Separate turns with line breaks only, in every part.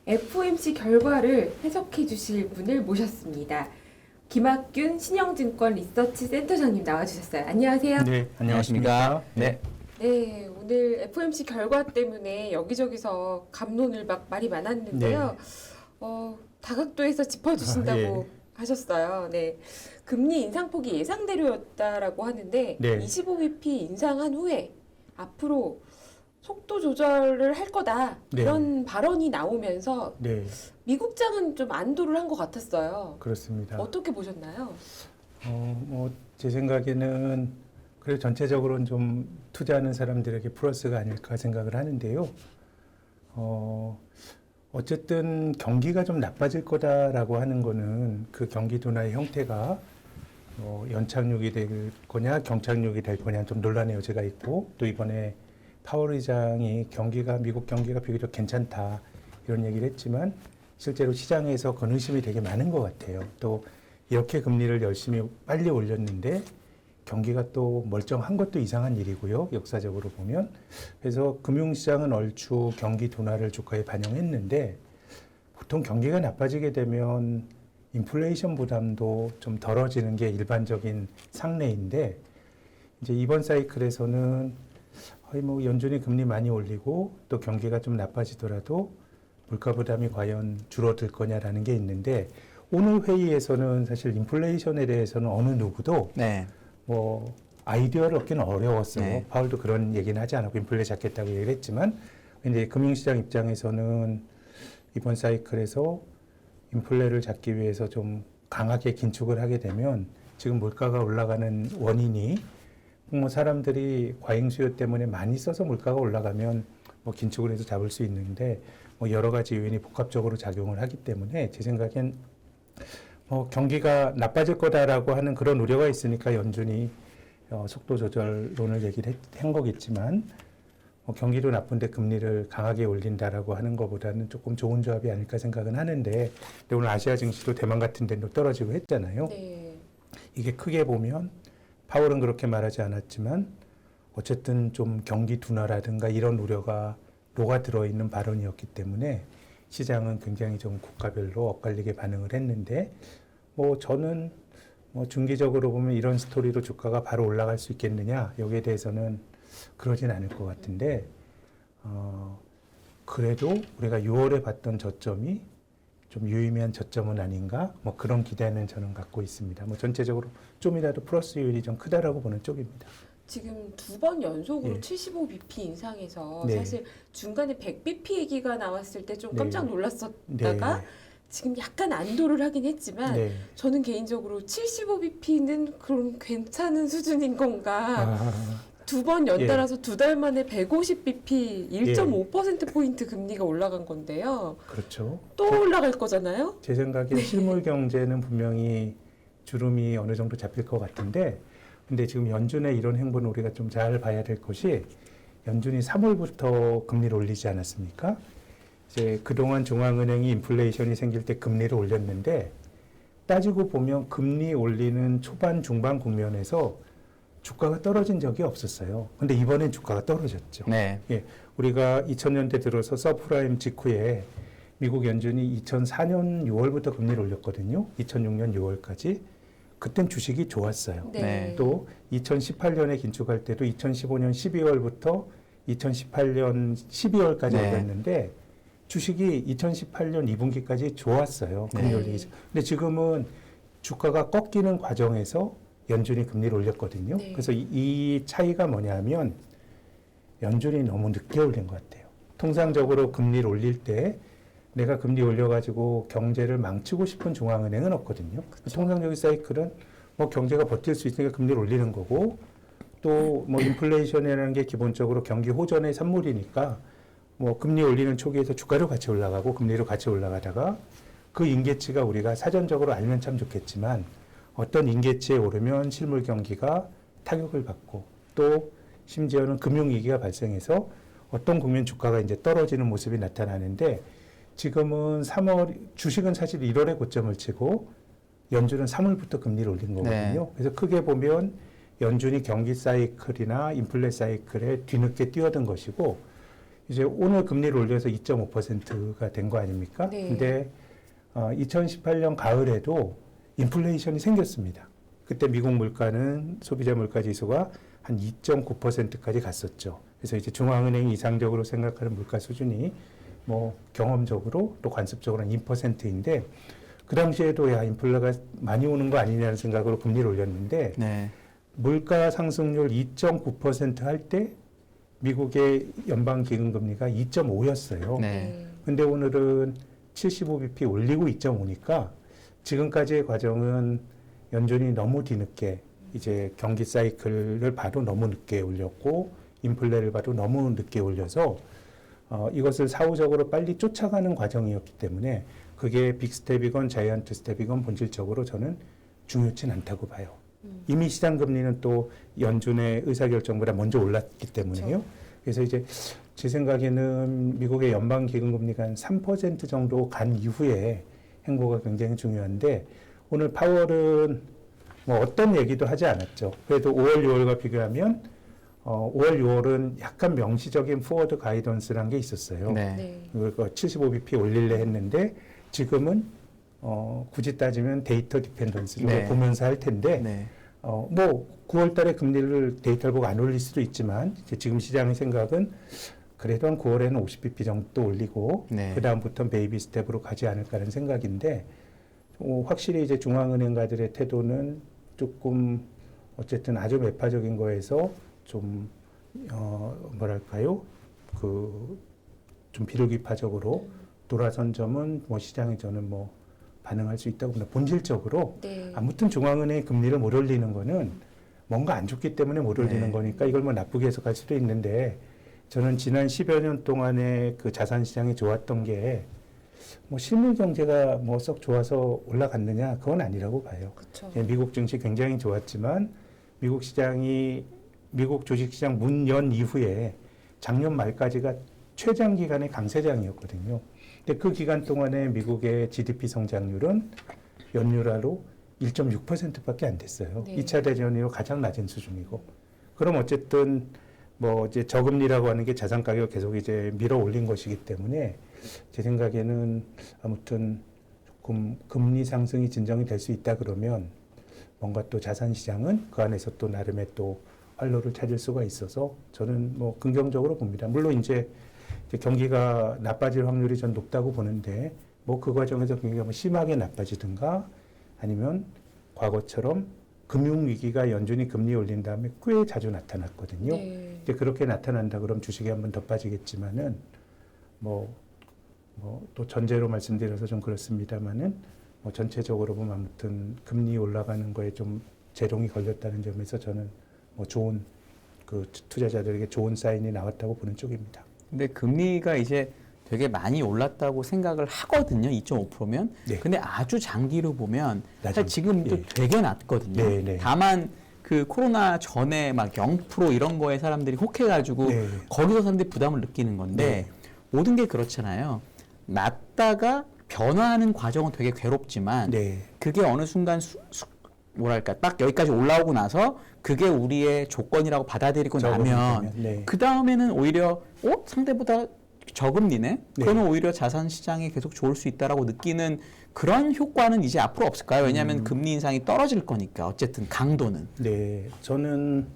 FOMC 결과를 해석해 주실 분을 모셨습니다. 김학균 신영증권 리서치 센터장님 나와주셨어요. 안녕하세요.
네, 안녕하십니까. 네.
네, 오늘 FOMC 결과 때문에 여기저기서 갑론을 막 말이 많았는데요. 다각도에서 짚어주신다고 하셨어요. 네, 금리 인상폭이 예상대로였다라고 하는데 25bp 인상한 후에 앞으로 속도 조절을 할 거다 그런 발언이 나오면서 미국장은 좀 안도를 한 것 같았어요.
그렇습니다.
어떻게 보셨나요?
제 생각에는 그래도 전체적으로는 좀 투자하는 사람들에게 플러스가 아닐까 생각을 하는데요. 어쨌든 경기가 좀 나빠질 거다라고 하는 거는 그 경기 둔화의 형태가 연착륙이 될 거냐 경착륙이 될 거냐 좀 논란의 여지가 있고, 또 이번에 파월 의장이 미국 경기가 비교적 괜찮다 이런 얘기를 했지만 실제로 시장에서 그런 의심이 되게 많은 것 같아요. 또 이렇게 금리를 열심히 빨리 올렸는데 경기가 또 멀쩡한 것도 이상한 일이고요, 역사적으로 보면. 그래서 금융시장은 얼추 경기 둔화를 주가에 반영했는데, 보통 경기가 나빠지게 되면 인플레이션 부담도 좀 덜어지는 게 일반적인 상례인데, 이제 이번 사이클에서는 연준이 금리 많이 올리고 또 경기가 좀 나빠지더라도 물가 부담이 과연 줄어들 거냐라는 게 있는데, 오늘 회의에서는 사실 인플레이션에 대해서는 어느 누구도 아이디어를 얻기는 어려웠어요. 파월도 그런 얘기는 하지 않았고 인플레 잡겠다고 얘기를 했지만, 근데 금융시장 입장에서는 이번 사이클에서 인플레를 잡기 위해서 좀 강하게 긴축을 하게 되면 지금 물가가 올라가는 원인이 사람들이 과잉 수요 때문에 많이 써서 물가가 올라가면 긴축을 해서 잡을 수 있는데, 여러 가지 요인이 복합적으로 작용을 하기 때문에 제 생각엔 경기가 나빠질 거다라고 하는 그런 우려가 있으니까 연준이 속도 조절론을 얘기를 한 거겠지만, 경기도 나쁜데 금리를 강하게 올린다라고 하는 것보다는 조금 좋은 조합이 아닐까 생각은 하는데, 근데 오늘 아시아 증시도 대만 같은 데도 떨어지고 했잖아요. 이게 크게 보면 파월은 그렇게 말하지 않았지만 어쨌든 좀 경기 둔화라든가 이런 우려가 녹아 들어있는 발언이었기 때문에 시장은 굉장히 좀 국가별로 엇갈리게 반응을 했는데, 저는 중기적으로 보면 이런 스토리로 주가가 바로 올라갈 수 있겠느냐, 여기에 대해서는 그러진 않을 것 같은데, 그래도 우리가 6월에 봤던 저점이 좀 유의미한 저점은 아닌가, 그런 기대는 저는 갖고 있습니다. 전체적으로 좀이라도 플러스 요인이 좀 크다라고 보는 쪽입니다.
지금 두 번 연속으로 75bp 인상해서 사실 중간에 100bp 얘기가 나왔을 때 좀 깜짝 놀랐었다가 지금 약간 안도를 하긴 했지만 저는 개인적으로 75bp는 그럼 괜찮은 수준인 건가. 두 번 연달아서 두 달 만에 150bp 1.5%포인트 금리가 올라간 건데요.
그렇죠.
또 올라갈 거잖아요.
제 생각에 실물 경제는 분명히 주름이 어느 정도 잡힐 것 같은데, 근데 지금 연준의 이런 행보는 우리가 좀 잘 봐야 될 것이, 연준이 3월부터 금리를 올리지 않았습니까? 이제 그동안 중앙은행이 인플레이션이 생길 때 금리를 올렸는데, 따지고 보면 금리 올리는 초반 중반 국면에서 주가가 떨어진 적이 없었어요. 근데 이번엔 주가가 떨어졌죠. 우리가 2000년대 들어서 서프라임 직후에 미국 연준이 2004년 6월부터 금리를 올렸거든요. 2006년 6월까지. 그땐 주식이 좋았어요. 또 2018년에 긴축할 때도 2015년 12월부터 2018년 12월까지 올렸는데 주식이 2018년 2분기까지 좋았어요. 금리 올리기 전. 근데 지금은 주가가 꺾이는 과정에서 연준이 금리를 올렸거든요. 그래서 이 차이가 뭐냐면 연준이 너무 늦게 올린 것 같아요. 통상적으로 금리를 올릴 때 내가 금리 올려가지고 경제를 망치고 싶은 중앙은행은 없거든요. 통상적인 사이클은 경제가 버틸 수 있으니까 금리를 올리는 거고, 또 인플레이션이라는 게 기본적으로 경기 호전의 산물이니까 금리 올리는 초기에서 주가도 같이 올라가고 금리로 같이 올라가다가 그 임계치가 우리가 사전적으로 알면 참 좋겠지만, 어떤 임계치에 오르면 실물 경기가 타격을 받고, 또 심지어는 금융위기가 발생해서 어떤 국면 주가가 이제 떨어지는 모습이 나타나는데, 지금은 주식은 사실 1월에 고점을 치고 연준은 3월부터 금리를 올린 거거든요. 그래서 크게 보면 연준이 경기 사이클이나 인플레 사이클에 뒤늦게 뛰어든 것이고, 이제 오늘 금리를 올려서 2.5%가 된 거 아닙니까?
네.
근데 2018년 가을에도 인플레이션이 생겼습니다. 그때 미국 물가는 소비자 물가 지수가 한 2.9%까지 갔었죠. 그래서 이제 중앙은행이 이상적으로 생각하는 물가 수준이 뭐 경험적으로 또 관습적으로 한 2%인데 그 당시에도 야 인플레가 많이 오는 거 아니냐는 생각으로 금리를 올렸는데
네.
물가 상승률 2.9% 할 때 미국의 연방 기준금리가 2.5였어요.
네.
근데 오늘은 75bp 올리고 2.5니까 지금까지의 과정은 연준이 너무 뒤늦게 이제 경기 사이클을 봐도 너무 늦게 올렸고 인플레를 봐도 너무 늦게 올려서 이것을 사후적으로 빨리 쫓아가는 과정이었기 때문에 그게 빅스텝이건 자이언트 스텝이건 본질적으로 저는 중요치 않다고 봐요. 이미 시장 금리는 또 연준의 의사결정보다 먼저 올랐기 때문에요.
그렇죠.
그래서 이제 제 생각에는 미국의 연방 기준금리가 한 3% 정도 간 이후에 행보가 굉장히 중요한데 오늘 파월은 뭐 어떤 얘기도 하지 않았죠. 그래도 5월, 6월과 비교하면 5월, 6월은 약간 명시적인 포워드 가이던스라는 게 있었어요.
네.
네.
그거 75bp 올릴래 했는데 지금은 굳이 따지면 데이터 디펜던스를
네.
보면서 할 텐데
네.
뭐 9월 달에 금리를 데이터를 보고 안 올릴 수도 있지만 이제 지금 시장의 생각은 그래도 한 9월에는 50bp 정도 올리고
네.
그다음부터는 베이비 스텝으로 가지 않을까라는 생각인데 확실히 이제 중앙은행가들의 태도는 조금 어쨌든 아주 매파적인 거에서 좀 뭐랄까요 좀 비둘기파적으로 돌아선 점은 뭐 시장이 저는 뭐 반응할 수 있다고 봅니다. 본질적으로
네.
아무튼 중앙은행이 금리를 못 올리는 거는 뭔가 안 좋기 때문에 못 올리는
네.
거니까 이걸 뭐 나쁘게 해석할 수도 있는데 저는 지난 10여 년 동안에 그 자산 시장이 좋았던 게 뭐 실물 경제가 뭐 썩 좋아서 올라갔느냐 그건 아니라고 봐요.
그렇죠.
예, 미국 증시 굉장히 좋았지만 미국 주식시장 문 연 이후에 작년 말까지가 최장 기간의 강세장이었거든요. 근데 그 기간 동안에 미국의 GDP 성장률은 연율하로 1.6%밖에 안 됐어요.
네.
2차 대전 이후 가장 낮은 수준이고. 그럼 어쨌든 뭐 이제 저금리라고 하는 게 자산 가격을 계속 이제 밀어 올린 것이기 때문에 제 생각에는 아무튼 조금 금리 상승이 진정이 될 수 있다 그러면 뭔가 또 자산 시장은 그 안에서 또 나름의 또 활로를 찾을 수가 있어서 저는 뭐 긍정적으로 봅니다. 물론 이제 경기가 나빠질 확률이 전 높다고 보는데 뭐 그 과정에서 경기가 뭐 심하게 나빠지든가 아니면 과거처럼 금융위기가 연준이 금리 올린 다음에 꽤 자주 나타났거든요.
네.
이제 그렇게 나타난다 그럼 주식이 한번 더 빠지겠지만은 뭐 또 전제로 말씀드려서 좀 그렇습니다만은 뭐 전체적으로 보면 아무튼 금리 올라가는 거에 좀 제동이 걸렸다는 점에서 저는 뭐 좋은 그 투자자들에게 좋은 사인이 나왔다고 보는 쪽입니다.
근데 금리가 이제 되게 많이 올랐다고 생각을 하거든요. 2.5%면.
네.
근데 아주 장기로 보면 사실
낮은-
지금도
예.
되게 낮거든요.
네, 네.
다만 그 코로나 전에 막 0% 이런 거에 사람들이 혹해가지고
네.
거기서 사람들이 부담을 느끼는 건데
네.
모든 게 그렇잖아요. 낮다가 변화하는 과정은 되게 괴롭지만
네.
그게 어느 순간 뭐랄까 딱 여기까지 올라오고 나서 그게 우리의 조건이라고 받아들이고
적응이
나면
되면, 네.
그 다음에는 오히려 상대보다 저금리네?
네.
그러면 오히려 자산 시장이 계속 좋을 수 있다라고 느끼는 그런 효과는 이제 앞으로 없을까요? 왜냐하면 금리 인상이 떨어질 거니까 어쨌든 강도는.
네, 저는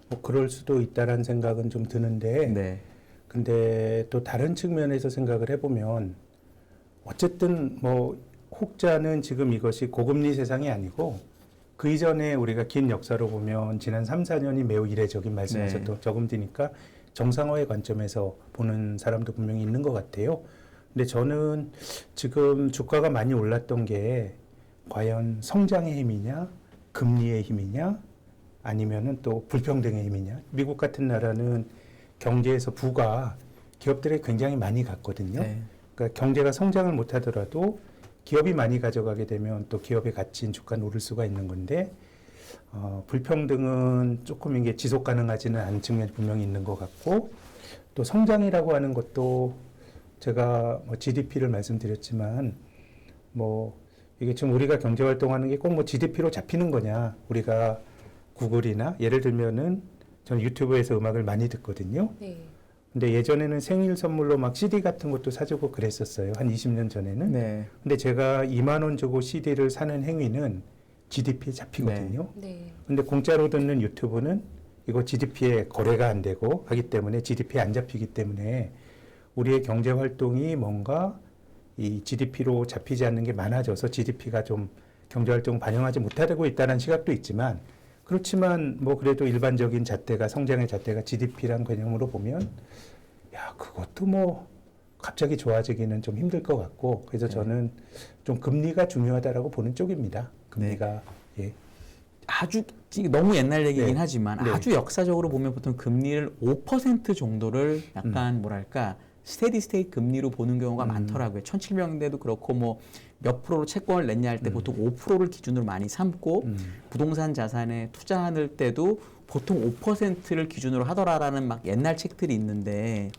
뭐 그럴 수도 있다라는 생각은 좀 드는데
네.
근데 또 다른 측면에서 생각을 해보면 어쨌든 뭐 혹자는 지금 이것이 고금리 세상이 아니고 그 이전에 우리가 긴 역사로 보면 지난 3, 4년이 매우 이례적인 말씀하셨던 저금리니까 정상화의 관점에서 보는 사람도 분명히 있는 것 같아요. 근데 저는 지금 주가가 많이 올랐던 게 과연 성장의 힘이냐, 금리의 힘이냐, 아니면은 또 불평등의 힘이냐. 미국 같은 나라는 경제에서 부가 기업들에 굉장히 많이 갔거든요.
네.
그러니까 경제가 성장을 못하더라도 기업이 많이 가져가게 되면 또 기업의 가치인 주가는 오를 수가 있는 건데 불평등은 조금 이게 지속 가능하지는 않은 측면이 분명히 있는 것 같고 또 성장이라고 하는 것도 제가 뭐 GDP를 말씀드렸지만 뭐 이게 지금 우리가 경제 활동하는 게 꼭 뭐 GDP로 잡히는 거냐 우리가 구글이나 예를 들면은 저는 유튜브에서 음악을 많이 듣거든요.
네.
근데 예전에는 생일 선물로 막 CD 같은 것도 사주고 그랬었어요. 한 20년 전에는.
네.
근데 제가 2만 원 주고 CD를 사는 행위는 GDP에 잡히거든요.
네.
근데 공짜로 듣는 유튜브는 이거 GDP에 거래가 안 되고 하기 때문에 GDP에 안 잡히기 때문에 우리의 경제 활동이 뭔가 이 GDP로 잡히지 않는 게 많아져서 GDP가 좀 경제 활동 반영하지 못하고 있다는 시각도 있지만 그렇지만 뭐 그래도 일반적인 잣대가 성장의 잣대가 GDP란 개념으로 보면 야 그것도 뭐 갑자기 좋아지기는 좀 힘들 것 같고 그래서 저는 좀 금리가 중요하다라고 보는 쪽입니다. 금리가 예.
아주 너무 옛날 얘기긴
네.
하지만
네.
아주 역사적으로 보면 보통 금리를 5% 정도를 약간 뭐랄까 스테디 스테이트 금리로 보는 경우가 많더라고요. 1700년대도 그렇고 뭐 몇 프로로 채권을 냈냐 할 때 보통 5%를 기준으로 많이 삼고 부동산 자산에 투자할 때도 보통 5%를 기준으로 하더라라는 막 옛날 책들이 있는데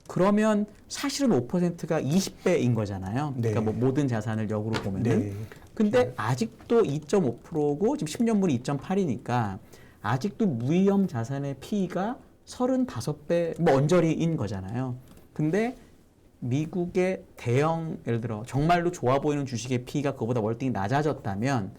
그러면 사실은 5%가 20배인 거잖아요.
네.
그러니까 뭐 모든 자산을 역으로 보면은.
네.
근데 아직도 2.5%고 지금 10년물이 2.8이니까 아직도 무위험 자산의 P가 35배 뭐 언저리인 거잖아요. 근데 미국의 대형 예를 들어 정말로 좋아 보이는 주식의 P가 그거보다 월등히 낮아졌다면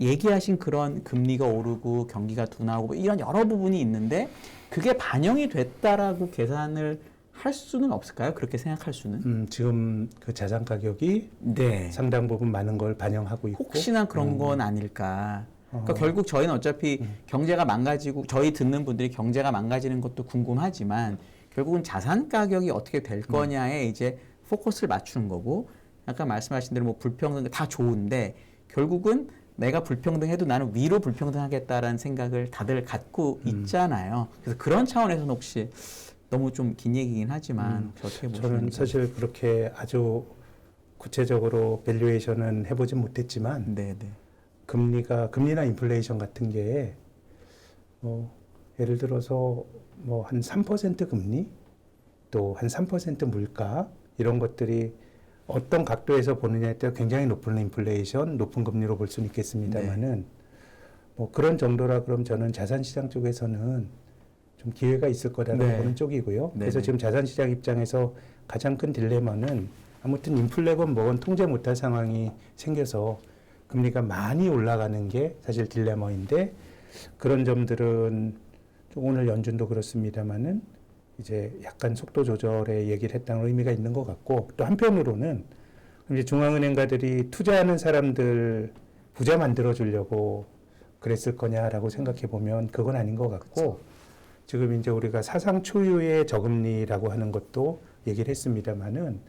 얘기하신 그런 금리가 오르고 경기가 둔화하고 뭐 이런 여러 부분이 있는데 그게 반영이 됐다라고 계산을 할 수는 없을까요? 그렇게 생각할 수는?
지금 그 자산 가격이
네.
상당 부분 많은 걸 반영하고 있고
혹시나 그런 건 아닐까. 그러니까 결국 저희는 어차피 경제가 망가지고 저희 듣는 분들이 경제가 망가지는 것도 궁금하지만 결국은 자산 가격이 어떻게 될 거냐에 이제 포커스를 맞추는 거고 아까 말씀하신 대로 뭐 불평등 다 좋은데 결국은 내가 불평등해도 나는 위로 불평등하겠다라는 생각을 다들 갖고 있잖아요. 그래서 그런 차원에서는 혹시 너무 좀 긴 얘기긴 하지만 혹시 어떻게 보시는지.
저는 사실 그렇게 아주 구체적으로 밸류에이션은 해보진 못했지만
네네.
금리나 인플레이션 같은 게 예를 들어서 뭐 한 3% 금리 또 한 3% 물가 이런 것들이 어떤 각도에서 보느냐에 따라 굉장히 높은 인플레이션, 높은 금리로 볼 수는 있겠습니다만은 뭐 그런 정도라 그럼 저는 자산시장 쪽에서는 좀 기회가 있을 거라고
네.
보는 쪽이고요. 그래서
네네.
지금 자산시장 입장에서 가장 큰 딜레마는 아무튼 인플레건 뭐건 통제 못할 상황이 생겨서 금리가 많이 올라가는 게 사실 딜레마인데 그런 점들은 좀 오늘 연준도 그렇습니다만은 이제 약간 속도 조절에 얘기를 했다는 의미가 있는 것 같고 또 한편으로는 이제 중앙은행가들이 투자하는 사람들 부자 만들어 주려고 그랬을 거냐라고 생각해 보면 그건 아닌 것 같고 지금 이제 우리가 사상 초유의 저금리라고 하는 것도 얘기를 했습니다만은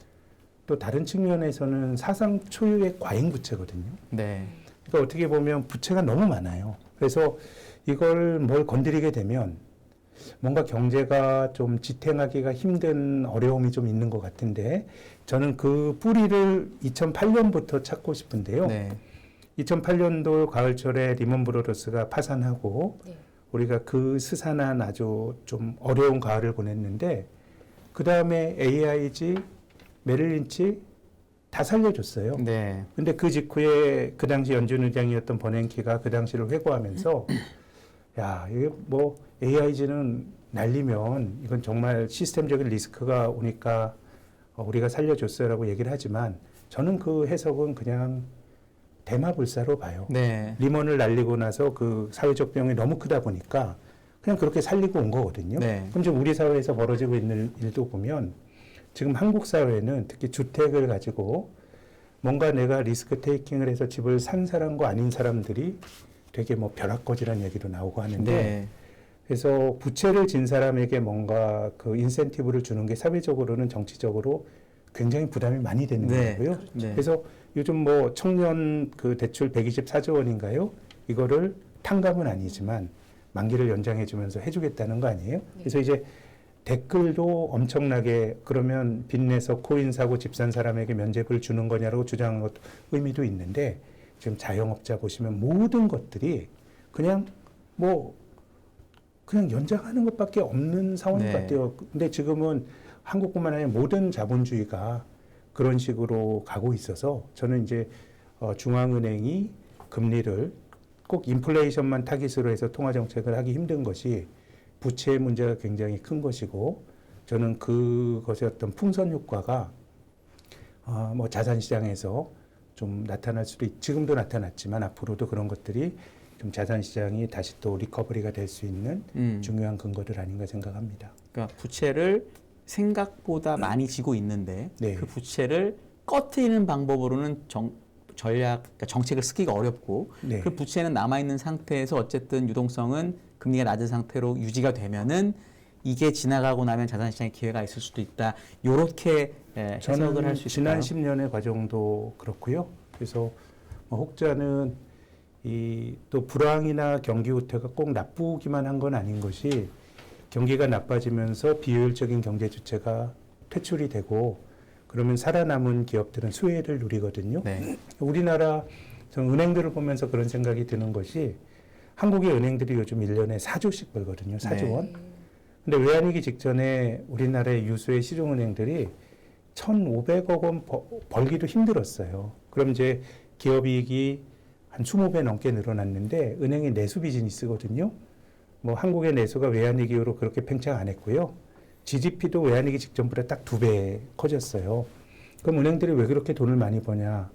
또 다른 측면에서는 사상 초유의 과잉 부채거든요.
네.
그러니까 어떻게 보면 부채가 너무 많아요. 그래서 이걸 뭘 건드리게 되면 뭔가 경제가 좀 지탱하기가 힘든 어려움이 좀 있는 것 같은데 저는 그 뿌리를 2008년부터 찾고 싶은데요.
네.
2008년도 가을철에 리먼 브로더스가 파산하고
네.
우리가 그 스산한 아주 좀 어려운 가을을 보냈는데 그 다음에 AIG, 메릴린치 다 살려줬어요.
네.
근데 그 직후에 그 당시 연준 의장이었던 버냉키가 그 당시를 회고하면서 야, 이게 뭐 AIG는 날리면 이건 정말 시스템적인 리스크가 오니까 우리가 살려줬어요라고 얘기를 하지만 저는 그 해석은 그냥 대마불사로 봐요.
네.
리먼을 날리고 나서 그 사회적 비용이 너무 크다 보니까 그냥 그렇게 살리고 온 거거든요.
네.
그럼 지금 우리 사회에서 벌어지고 있는 일도 보면 지금 한국 사회는 특히 주택을 가지고 뭔가 내가 리스크 테이킹을 해서 집을 산 사람과 아닌 사람들이 되게 뭐 벼락거지라는 얘기도 나오고 하는데
네.
그래서 부채를 진 사람에게 뭔가 그 인센티브를 주는 게 사회적으로는 정치적으로 굉장히 부담이 많이 되는
네.
거고요.
네.
그래서 요즘 뭐 청년 그 대출 124조 원인가요? 이거를 탕감은 아니지만 만기를 연장해 주면서 해주겠다는 거 아니에요? 그래서 이제 댓글도 엄청나게 그러면 빚내서 코인 사고 집 산 사람에게 면제부를 주는 거냐라고 주장한 것도 의미도 있는데 지금 자영업자 보시면 모든 것들이 그냥 뭐 그냥 연장하는 것밖에 없는 상황인
네.
것 같아요. 근데 지금은 한국뿐만 아니라 모든 자본주의가 그런 식으로 가고 있어서 저는 이제 중앙은행이 금리를 꼭 인플레이션만 타깃으로 해서 통화정책을 하기 힘든 것이 부채의 문제가 굉장히 큰 것이고 저는 그것의 어떤 풍선 효과가 뭐 자산시장에서 좀 나타날 수도 지금도 나타났지만 앞으로도 그런 것들이 좀 자산시장이 다시 또 리커버리가 될 수 있는 중요한 근거들 아닌가 생각합니다.
그러니까 부채를 생각보다 많이 지고 있는데
네.
그 부채를 꺼트리는 방법으로는 그러니까 정책을 쓰기가 어렵고
네.
그 부채는 남아 있는 상태에서 어쨌든 유동성은 금리가 낮은 상태로 유지가 되면은 이게 지나가고 나면 자산시장에 기회가 있을 수도 있다. 요렇게 해석을 할 수 있을까요?
지난 10년의 과정도 그렇고요. 그래서 뭐 혹자는 이 또 불황이나 경기 후퇴가 꼭 나쁘기만 한 건 아닌 것이 경기가 나빠지면서 비효율적인 경제 주체가 퇴출이 되고 그러면 살아남은 기업들은 수혜를 누리거든요.
네.
우리나라 전 은행들을 보면서 그런 생각이 드는 것이 한국의 은행들이 요즘 1년에 4조씩 벌거든요. 4조 원. 근데 외환위기 직전에 우리나라의 유수의 시중은행들이 1,500억 원 벌기도 힘들었어요. 그럼 이제 기업이익이 한 20배 넘게 늘어났는데 은행이 내수 비즈니스거든요. 뭐 한국의 내수가 외환위기 이후로 그렇게 팽창 안 했고요. GDP도 외환위기 직전보다 딱 2배 커졌어요. 그럼 은행들이 왜 그렇게 돈을 많이 버냐?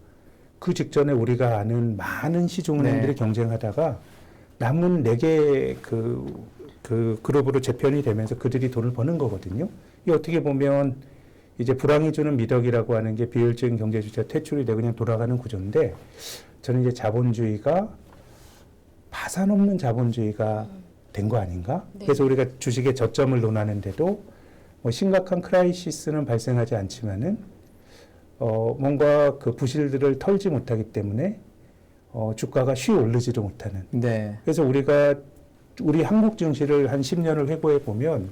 그 직전에 우리가 아는 많은 시중은행들이 경쟁하다가 남은 4개 그 그룹으로 재편이 되면서 그들이 돈을 버는 거거든요. 이 어떻게 보면 이제 불황이 주는 미덕이라고 하는 게 비효율적인 경제 주체가 퇴출이 되고 그냥 돌아가는 구조인데 저는 이제 자본주의가 파산 없는 자본주의가 된 거 아닌가?
네.
그래서 우리가 주식의 저점을 논하는데도 뭐 심각한 크라이시스는 발생하지 않지만은 뭔가 그 부실들을 털지 못하기 때문에 주가가 쉬 오르지도 못하는.
네.
그래서 우리 한국 증시를 한 10년을 회고해 보면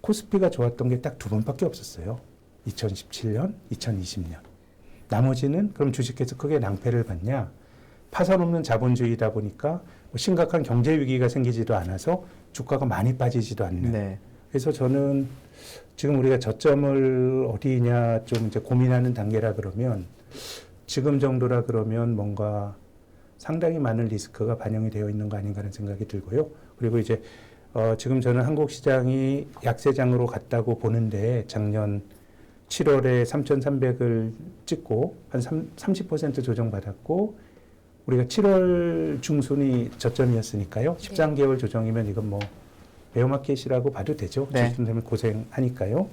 코스피가 좋았던 게 딱 2번밖에 없었어요. 2017년, 2020년. 나머지는 그럼 주식에서 크게 낭패를 받냐? 파산 없는 자본주의다 보니까 뭐 심각한 경제 위기가 생기지도 않아서 주가가 많이 빠지지도 않는.
네.
그래서 저는 지금 우리가 저점을 어디냐 좀 이제 고민하는 단계라 그러면 지금 정도라 그러면 뭔가 상당히 많은 리스크가 반영이 되어 있는 거 아닌가 하는 생각이 들고요. 그리고 이제 지금 저는 한국 시장이 약세장으로 갔다고 보는데 작년 7월에 3,300을 찍고 한 30% 조정받았고 우리가 7월 중순이 저점이었으니까요. 13개월 조정이면 이건 뭐 베어마켓이라고 봐도 되죠.
네.
저쯤 되면 고생하니까요.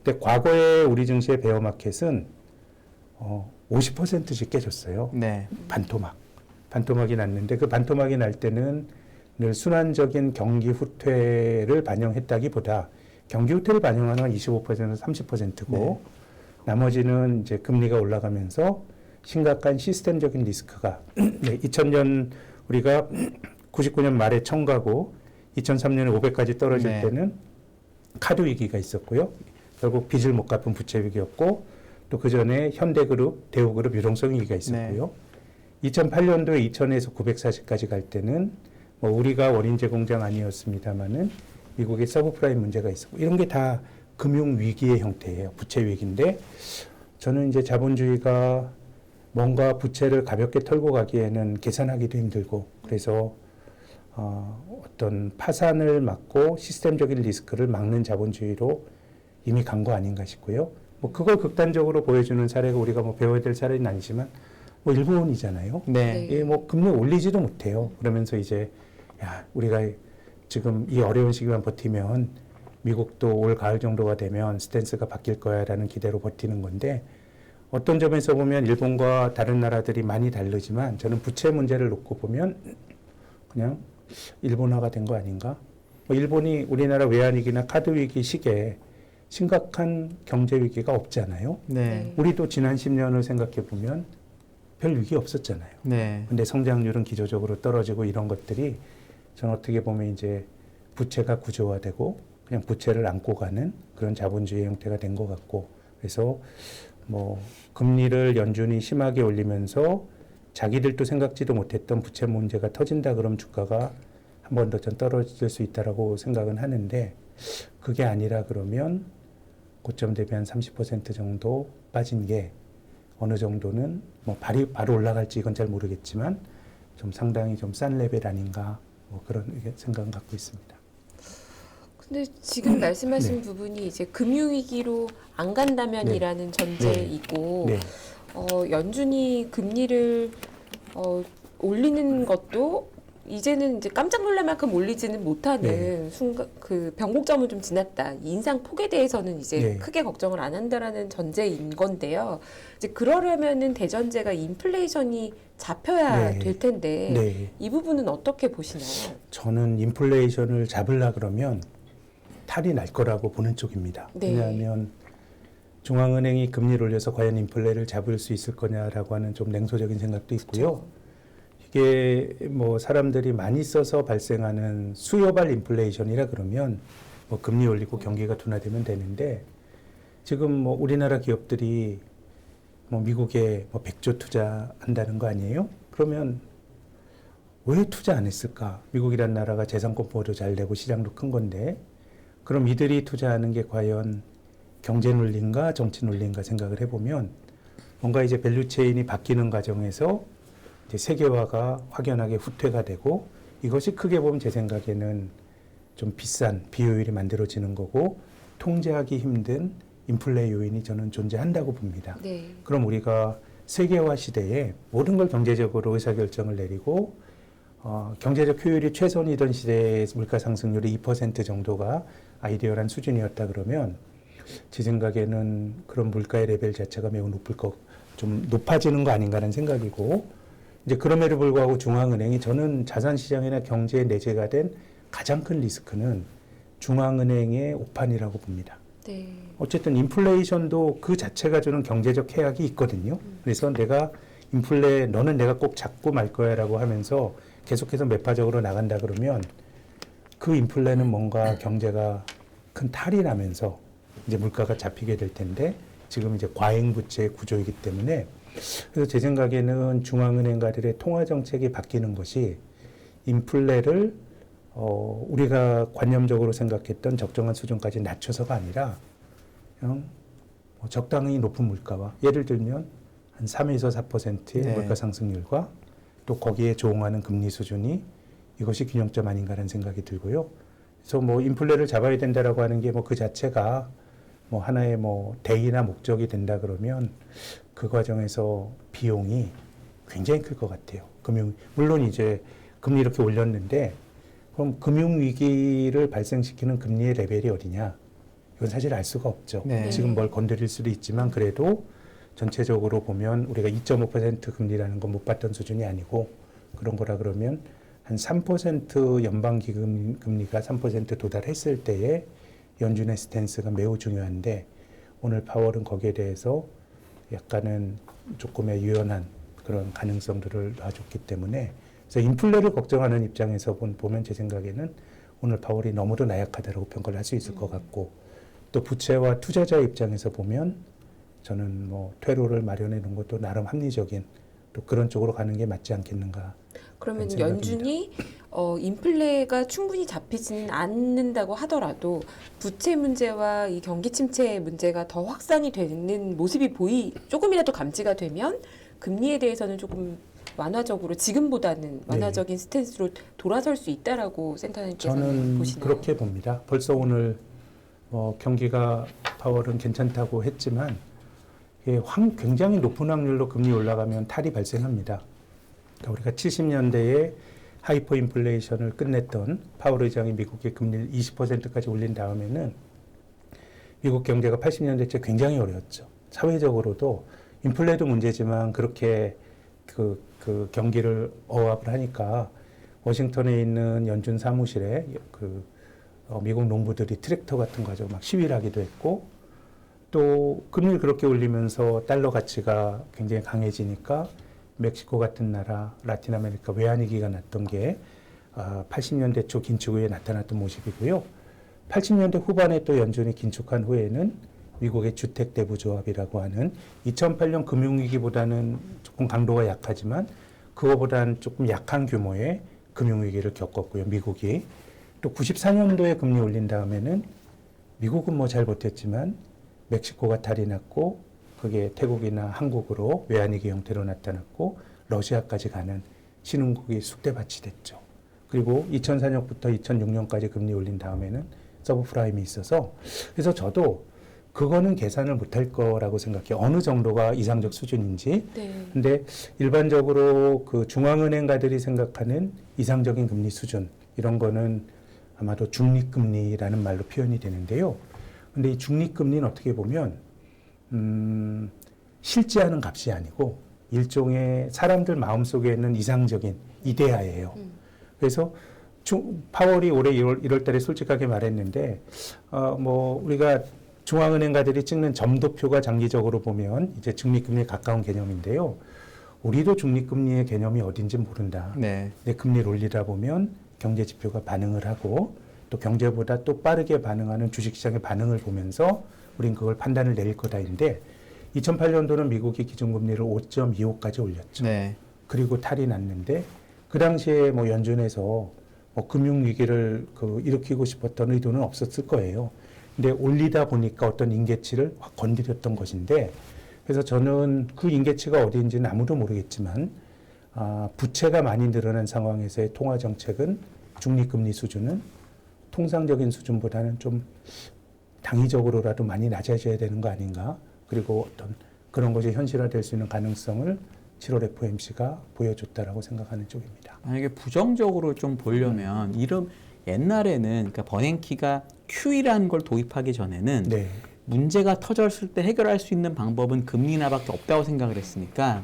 근데 과거에 우리 증시의 베어마켓은 50%씩 깨졌어요.
네.
반토막이 났는데 그 반토막이 날 때는 늘 순환적인 경기 후퇴를 반영했다기보다 경기 후퇴를 반영하는 건 25%에서 30%고 나머지는 이제 금리가 올라가면서 심각한 시스템적인 리스크가 2000년 우리가 99년 말에 1000 가고 2003년에 500까지 떨어질 때는 카드 위기가 있었고요. 결국 빚을 못 갚은 부채 위기였고 또 그 전에 현대그룹, 대우그룹 유동성 위기가 있었고요. 2008년도에 2000에서 940까지 갈 때는 뭐 우리가 원인 제공장 아니었습니다만은 미국의 서브프라임 문제가 있었고 이런 게 다 금융 위기의 형태예요. 부채 위기인데 저는 이제 자본주의가 뭔가 부채를 가볍게 털고 가기에는 계산하기도 힘들고 그래서 어떤 파산을 막고 시스템적인 리스크를 막는 자본주의로 이미 간 거 아닌가 싶고요. 뭐 그걸 극단적으로 보여주는 사례가 우리가 뭐 배워야 될 사례는 아니지만 뭐 일본이잖아요.
네.
예, 뭐 금리 올리지도 못해요. 그러면서 이제 야 우리가 지금 이 어려운 시기만 버티면 미국도 올 가을 정도가 되면 스탠스가 바뀔 거야라는 기대로 버티는 건데 어떤 점에서 보면 일본과 다른 나라들이 많이 다르지만 저는 부채 문제를 놓고 보면 그냥 일본화가 된 거 아닌가? 뭐 일본이 우리나라 외환위기나 카드 위기 시기에 심각한 경제 위기가 없잖아요.
네.
우리도 지난 10년을 생각해 보면 별 위기 없었잖아요.
네.
근데 성장률은 기조적으로 떨어지고 이런 것들이 저는 어떻게 보면 이제 부채가 구조화되고 그냥 부채를 안고 가는 그런 자본주의 형태가 된 것 같고 그래서 뭐 금리를 연준이 심하게 올리면서 자기들도 생각지도 못했던 부채 문제가 터진다 그러면 주가가 한 번 더 좀 떨어질 수 있다라고 생각은 하는데 그게 아니라 그러면 고점 대비 한 30% 정도 빠진 게 어느 정도는 뭐 바로 올라갈지 이건 잘 모르겠지만 좀 상당히 좀 싼 레벨 아닌가 뭐 그런 생각을 갖고 있습니다.
근데 지금 말씀하신
네.
부분이 이제 금융위기로 안 간다면이라는 전제이고
네.
연준이 금리를 올리는 것도 이제는 이제 깜짝 놀랄 만큼 올리지는 못하는 순간 그 변곡점은 좀 지났다. 인상 폭에 대해서는 이제 크게 걱정을 안 한다라는 전제인 건데요. 이제 그러려면은 대전제가 인플레이션이 잡혀야 될 텐데 이 부분은 어떻게 보시나요?
저는 인플레이션을 잡으려 그러면 탈이 날 거라고 보는 쪽입니다. 왜냐하면 중앙은행이 금리를 올려서 과연 인플레를 잡을 수 있을 거냐라고 하는 좀 냉소적인 생각도 있고요. 이게 뭐 사람들이 많이 써서 발생하는 수요발 인플레이션이라 그러면 뭐 금리 올리고 경기가 둔화되면 되는데 지금 뭐 우리나라 기업들이 뭐 미국에 뭐 100조 투자한다는 거 아니에요? 그러면 왜 투자 안 했을까? 미국이란 나라가 재산권 보호도 잘 되고 시장도 큰 건데 그럼 이들이 투자하는 게 과연 경제 논리인가 정치 논리인가 생각을 해보면 뭔가 이제 밸류체인이 바뀌는 과정에서 이제 세계화가 확연하게 후퇴가 되고 이것이 크게 보면 제 생각에는 좀 비싼 비효율이 만들어지는 거고 통제하기 힘든 인플레 요인이 저는 존재한다고 봅니다. 그럼 우리가 세계화 시대에 모든 걸 경제적으로 의사결정을 내리고 경제적 효율이 최선이던 시대의 물가 상승률이 2% 정도가 아이디어란 수준이었다 그러면 제 생각에는 그런 물가의 레벨 자체가 매우 좀 높아지는 거 아닌가라는 생각이고 이제 그럼에도 불구하고 중앙은행이 저는 자산시장이나 경제에 내재가 된 가장 큰 리스크는 중앙은행의 오판이라고 봅니다. 어쨌든 인플레이션도 그 자체가 주는 경제적 해악이 있거든요. 그래서 내가 너는 내가 꼭 잡고 말 거야라고 하면서 계속해서 매파적으로 나간다 그러면 그 인플레는 뭔가 경제가 큰 탈이 나면서 이제 물가가 잡히게 될 텐데 지금 이제 과잉부채 구조이기 때문에 그래서 제 생각에는 중앙은행가들의 통화 정책이 바뀌는 것이 인플레를 우리가 관념적으로 생각했던 적정한 수준까지 낮춰서가 아니라 그냥 적당히 높은 물가와 예를 들면 한 3에서 4%의 물가 상승률과 또 거기에 조응하는 금리 수준이 이것이 균형점 아닌가라는 생각이 들고요. 그래서 뭐 인플레를 잡아야 된다라고 하는 게 뭐 그 자체가 뭐 하나의 뭐 대의나 목적이 된다 그러면 그 과정에서 비용이 굉장히 클 것 같아요. 물론 이제 금리 이렇게 올렸는데 그럼 금융위기를 발생시키는 금리의 레벨이 어디냐? 이건 사실 알 수가 없죠. 지금 뭘 건드릴 수도 있지만 그래도 전체적으로 보면 우리가 2.5% 금리라는 건 못 봤던 수준이 아니고 그런 거라 그러면 한 3% 연방기금 금리가 3% 도달했을 때에 연준의 스탠스가 매우 중요한데 오늘 파월은 거기에 대해서 약간은 조금의 유연한 그런 가능성들을 놔줬기 때문에 그래서 인플레를 걱정하는 입장에서 보면 제 생각에는 오늘 파월이 너무도 나약하다고 평가를 할 수 있을 것 같고 또 부채와 투자자 입장에서 보면 저는 뭐 퇴로를 마련해 놓은 것도 나름 합리적인 또 그런 쪽으로 가는 게 맞지 않겠는가.
그러면 연준이 인플레가 충분히 잡히지는 않는다고 하더라도 부채 문제와 이 경기 침체 문제가 더 확산이 되는 모습이 조금이라도 감지가 되면 금리에 대해서는 조금 완화적으로 지금보다는 완화적인 스탠스로 돌아설 수 있다라고 센터장님께서는
저는
보시나요?
그렇게 봅니다. 벌써 오늘 경기가 파월은 괜찮다고 했지만 굉장히 높은 확률로 금리 올라가면 탈이 발생합니다. 그러니까 우리가 70년대에 하이퍼 인플레이션을 끝냈던 파월 의장이 미국의 금리를 20%까지 올린 다음에는 미국 경제가 80년대 때 굉장히 어려웠죠. 사회적으로도 인플레도 문제지만 그렇게 그 경기를 억압을 하니까 워싱턴에 있는 연준 사무실에 미국 농부들이 트랙터 같은 거 가지고 막 시위를 하기도 했고 또 금리를 그렇게 올리면서 달러 가치가 굉장히 강해지니까 멕시코 같은 나라, 라틴 아메리카 외환위기가 났던 게 80년대 초 긴축 후에 나타났던 모습이고요. 80년대 후반에 또 연준이 긴축한 후에는 미국의 주택대부조합이라고 하는 2008년 금융위기보다는 조금 강도가 약하지만 그거보다는 조금 약한 규모의 금융위기를 겪었고요. 미국이. 또 94년도에 금리 올린 다음에는 미국은 뭐 잘 버텼지만 멕시코가 탈이 났고 그게 태국이나 한국으로 외환위기 형태로 나타났고 러시아까지 가는 신흥국이 쑥대밭이 됐죠. 그리고 2004년부터 2006년까지 금리 올린 다음에는 서브프라임이 있어서 그래서 저도 그거는 계산을 못할 거라고 생각해요. 어느 정도가 이상적 수준인지.
네.
근데 일반적으로 그 중앙은행가들이 생각하는 이상적인 금리 수준 이런 거는 아마도 중립금리라는 말로 표현이 되는데요. 근데 이 중립금리는 어떻게 보면 실제하는 값이 아니고 일종의 사람들 마음속에 있는 이상적인 이데아예요. 그래서 파월이 올해 1월 달에 솔직하게 말했는데 뭐 우리가 중앙은행가들이 찍는 점도표가 장기적으로 보면 이제 중립금리에 가까운 개념인데요. 우리도 중립금리의 개념이 어딘지 모른다.
네.
근데 금리를 올리다 보면 경제 지표가 반응을 하고 또 경제보다 또 빠르게 반응하는 주식시장의 반응을 보면서 우린 그걸 판단을 내릴 거다인데 2008년도는 미국이 기준금리를 5.25까지 올렸죠.
네.
그리고 탈이 났는데 그 당시에 뭐 연준에서 뭐 금융위기를 일으키고 싶었던 의도는 없었을 거예요. 근데 올리다 보니까 어떤 임계치를 확 건드렸던 것인데 그래서 저는 그 임계치가 어디인지는 아무도 모르겠지만 부채가 많이 늘어난 상황에서의 통화정책은 중립금리 수준은 통상적인 수준보다는 좀 당위적으로라도 많이 낮아져야 되는 거 아닌가. 그리고 어떤 그런 것이 현실화될 수 있는 가능성을 7월 FOMC가 보여줬다라고 생각하는 쪽입니다.
만약에 부정적으로 좀 보려면 옛날에는 그러니까 버냉키가 QE라는 걸 도입하기 전에는
네.
문제가 터졌을 때 해결할 수 있는 방법은 금리 인하밖에 없다고 생각을 했으니까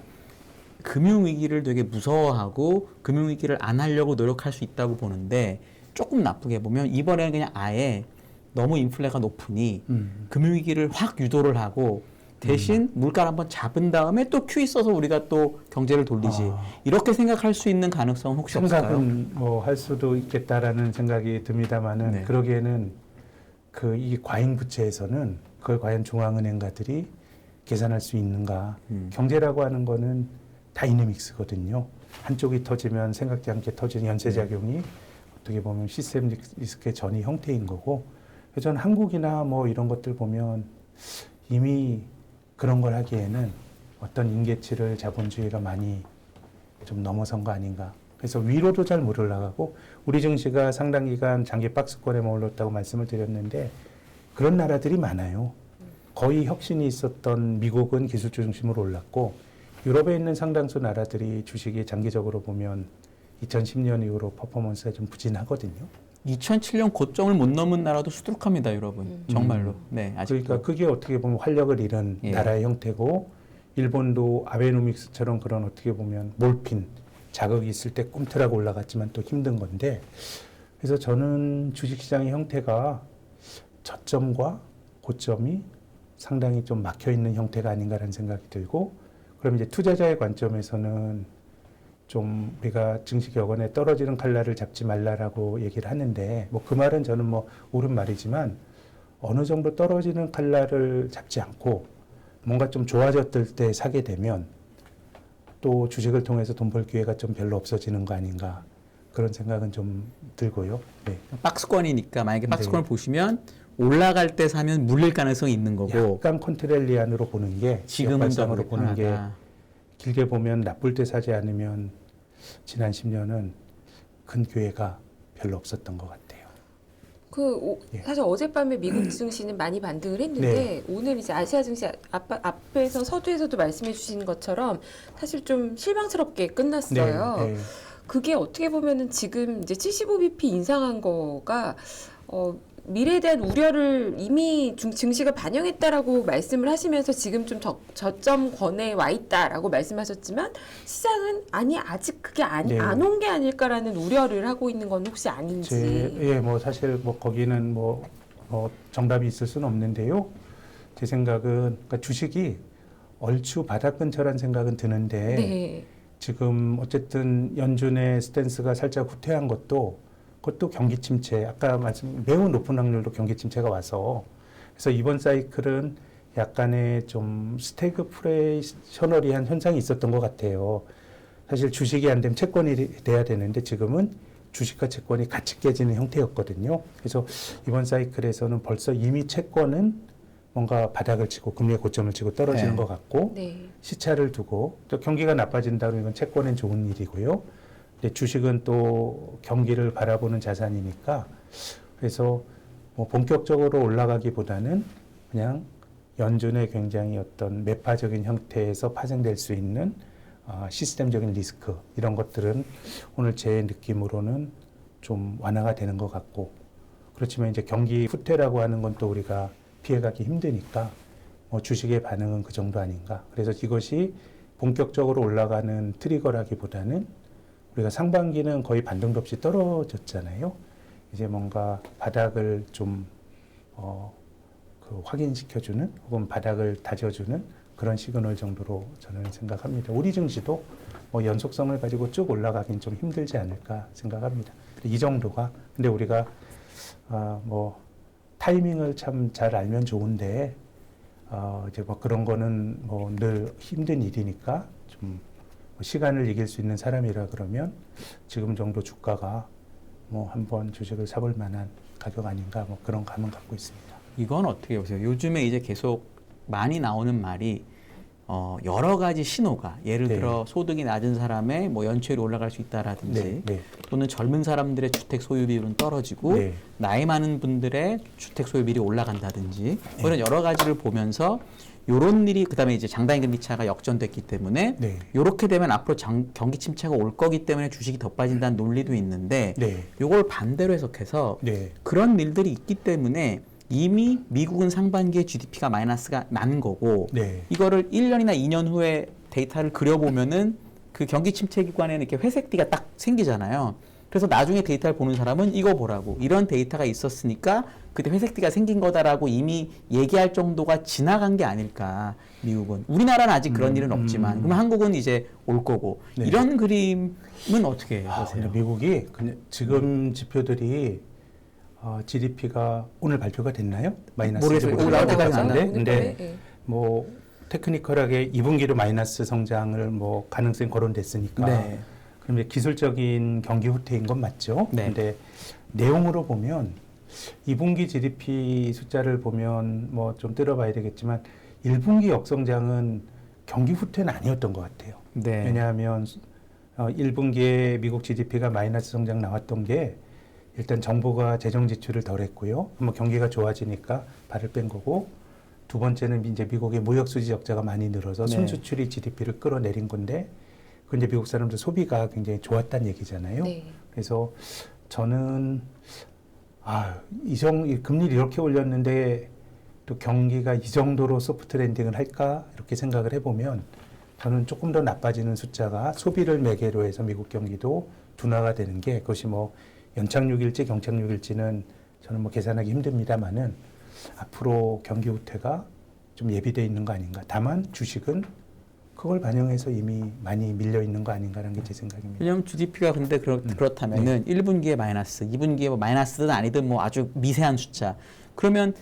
금융위기를 되게 무서워하고 금융위기를 안 하려고 노력할 수 있다고 보는데 조금 나쁘게 보면 이번에는 그냥 아예 너무 인플레가 높으니 금융위기를 확 유도를 하고 대신 물가를 한번 잡은 다음에 또 QE 써서 우리가 또 경제를 돌리지 이렇게 생각할 수 있는 가능성은 혹시 없을까요?
생각은 뭐 할 수도 있겠다라는 생각이 듭니다만은
네.
그러기에는 이 과잉 부채에서는 그걸 과연 중앙은행가들이 계산할 수 있는가? 경제라고 하는 거는 다이내믹스거든요. 한쪽이 터지면 생각지 않게 터지는 연쇄작용이 어떻게 보면 시스템 리스크의 전이 형태인 거고 그래서 저는 한국이나 뭐 이런 것들 보면 이미 그런 걸 하기에는 어떤 임계치를 자본주의가 많이 좀 넘어선 거 아닌가. 그래서 위로도 잘 못 올라가고 우리 증시가 상당 기간 장기 박스권에 머물렀다고 말씀을 드렸는데 그런 나라들이 많아요. 거의 혁신이 있었던 미국은 기술주 중심으로 올랐고 유럽에 있는 상당수 나라들이 주식이 장기적으로 보면 2010년 이후로 퍼포먼스가 좀 부진하거든요.
2007년 고점을 못 넘은 나라도 수두룩합니다, 여러분. 정말로. 네, 아직도.
그러니까 그게 어떻게 보면 활력을 잃은
예.
나라의 형태고 일본도 아베노믹스처럼 그런 어떻게 보면 몰핀 자극이 있을 때 꿈틀하고 올라갔지만 또 힘든 건데 그래서 저는 주식시장의 형태가 저점과 고점이 상당히 좀 막혀 있는 형태가 아닌가라는 생각이 들고 그럼 이제 투자자의 관점에서는 좀 우리가 증시격언에 떨어지는 칼날을 잡지 말라라고 얘기를 하는데 뭐 그 말은 저는 뭐 옳은 말이지만 어느 정도 떨어지는 칼날을 잡지 않고 뭔가 좀 좋아졌을 때 사게 되면 또 주식을 통해서 돈 벌 기회가 좀 별로 없어지는 거 아닌가 그런 생각은 좀 들고요. 네.
박스권이니까 만약에 박스권을 보시면 올라갈 때 사면 물릴 가능성이 있는 거고
약간 컨트렐리안으로 보는 게
지금은 더
지역발상으로 보는 게
편하다.
길게 보면 나쁠 때 사지 않으면 지난 10년은 큰 기회가 별로 없었던 것 같아요. 예.
사실 어젯밤에 미국 증시는 많이 반등을 했는데
네.
오늘 이제 아시아 증시 앞에서 서두에서도 말씀해 주신 것처럼 사실 좀 실망스럽게 끝났어요.
네, 네.
그게 어떻게 보면은 지금 이제 75bp 인상한 거가 미래에 대한 우려를 이미 증시가 반영했다라고 말씀을 하시면서 지금 좀 저점권에 와 있다라고 말씀하셨지만 시장은 아니 아직 그게
네.
안 온 게 아닐까라는 우려를 하고 있는 건 혹시 아닌지.
뭐 사실 뭐 거기는 뭐 정답이 있을 수는 없는데요. 제 생각은 그러니까 주식이 얼추 바닥 근처란 생각은 드는데
네.
지금 어쨌든 연준의 스탠스가 살짝 후퇴한 그것도 경기 침체, 아까 매우 높은 확률로 경기 침체가 와서 그래서 이번 사이클은 약간의 좀 스태그플레이셔널이한 현상이 있었던 것 같아요. 사실 주식이 안 되면 채권이 돼야 되는데 지금은 주식과 채권이 같이 깨지는 형태였거든요. 그래서 이번 사이클에서는 벌써 이미 채권은 뭔가 바닥을 치고 금리의 고점을 치고 떨어지는
네.
것 같고
네.
시차를 두고 또 경기가 나빠진다면 이건 채권엔 좋은 일이고요. 근데 주식은 또 경기를 바라보는 자산이니까 그래서 뭐 본격적으로 올라가기보다는 그냥 연준의 굉장히 어떤 매파적인 형태에서 파생될 수 있는 시스템적인 리스크 이런 것들은 오늘 제 느낌으로는 좀 완화가 되는 것 같고 그렇지만 이제 경기 후퇴라고 하는 건 또 우리가 피해가기 힘드니까 뭐 주식의 반응은 그 정도 아닌가. 그래서 이것이 본격적으로 올라가는 트리거라기보다는 우리가 상반기는 거의 반등도 없이 떨어졌잖아요. 이제 뭔가 바닥을 좀 확인시켜주는 혹은 바닥을 다져주는 그런 시그널 정도로 저는 생각합니다. 우리 증시도 뭐 연속성을 가지고 쭉 올라가긴 좀 힘들지 않을까 생각합니다. 이 정도가 근데 우리가 뭐 타이밍을 참 잘 알면 좋은데 이제 뭐 그런 거는 뭐 늘 힘든 일이니까 좀 시간을 이길 수 있는 사람이라 그러면 지금 정도 주가가 뭐 한번 주식을 사볼 만한 가격 아닌가 뭐 그런 감은 갖고 있습니다.
이건 어떻게 보세요? 요즘에 이제 계속 많이 나오는 말이 여러 가지 신호가 예를
네.
들어 소득이 낮은 사람의 뭐 연체율이 올라갈 수 있다라든지
네, 네.
또는 젊은 사람들의 주택 소유 비율은 떨어지고
네.
나이 많은 분들의 주택 소유 비율이 올라간다든지 뭐 이런 여러 가지를 보면서 요런 일이 그다음에 이제 장단기 금리 차가 역전됐기 때문에
네.
요렇게 되면 앞으로 경기 침체가 올 거기 때문에 주식이 더 빠진다는 논리도 있는데
네.
요걸 반대로 해석해서
네.
그런 일들이 있기 때문에 이미 미국은 상반기에 GDP가 마이너스가 난 거고
네.
이거를 1년이나 2년 후에 데이터를 그려보면은 그 경기 침체 기간에는 이렇게 회색띠가 딱 생기잖아요. 그래서 나중에 데이터를 보는 사람은 이거 보라고 이런 데이터가 있었으니까 그때 회색띠가 생긴 거다라고 이미 얘기할 정도가 지나간 게 아닐까 미국은. 우리나라는 아직 그런 일은 없지만 그럼 한국은 이제 올 거고
네.
이런 그림은 어떻게 보세요?
근데 미국이 그냥 지금 지표들이 GDP가 오늘 발표가 됐나요?
모르겠어요. 오늘 나올 때까지는 안 나와요.
근데 뭐 테크니컬하게 2분기로 마이너스 성장을 뭐 가능성 거론됐으니까
네.
그럼 이제 기술적인 경기 후퇴인 건 맞죠?
네.
근데 내용으로 보면 2분기 GDP 숫자를 보면 뭐 좀 들어봐야 되겠지만 1분기 역성장은 경기 후퇴는 아니었던 것 같아요.
네.
왜냐하면 1분기에 미국 GDP가 마이너스 성장 나왔던 게 일단 정부가 재정 지출을 덜 했고요. 뭐 경기가 좋아지니까 발을 뺀 거고 두 번째는 이제 미국의 무역 수지 적자가 많이 늘어서
네.
순수출이 GDP를 끌어내린 건데 그 이제 미국 사람들 소비가 굉장히 좋았다는 얘기잖아요.
네.
그래서 저는 금리를 이렇게 올렸는데 또 경기가 이 정도로 소프트 랜딩을 할까 이렇게 생각을 해보면 저는 조금 더 나빠지는 숫자가 소비를 매개로 해서 미국 경기도 둔화가 되는 게 그것이 뭐 연착륙일지 경착륙일지는 저는 뭐 계산하기 힘듭니다만은 앞으로 경기 후퇴가 좀 예비되어 있는 거 아닌가. 다만 주식은 그걸 반영해서 이미 많이 밀려 있는 거 아닌가라는 게 제 생각입니다.
왜냐하면 GDP가 근데 그렇다면은 1분기에 마이너스, 2분기에 뭐 마이너스든 아니든 뭐 아주 미세한 숫자. 그러면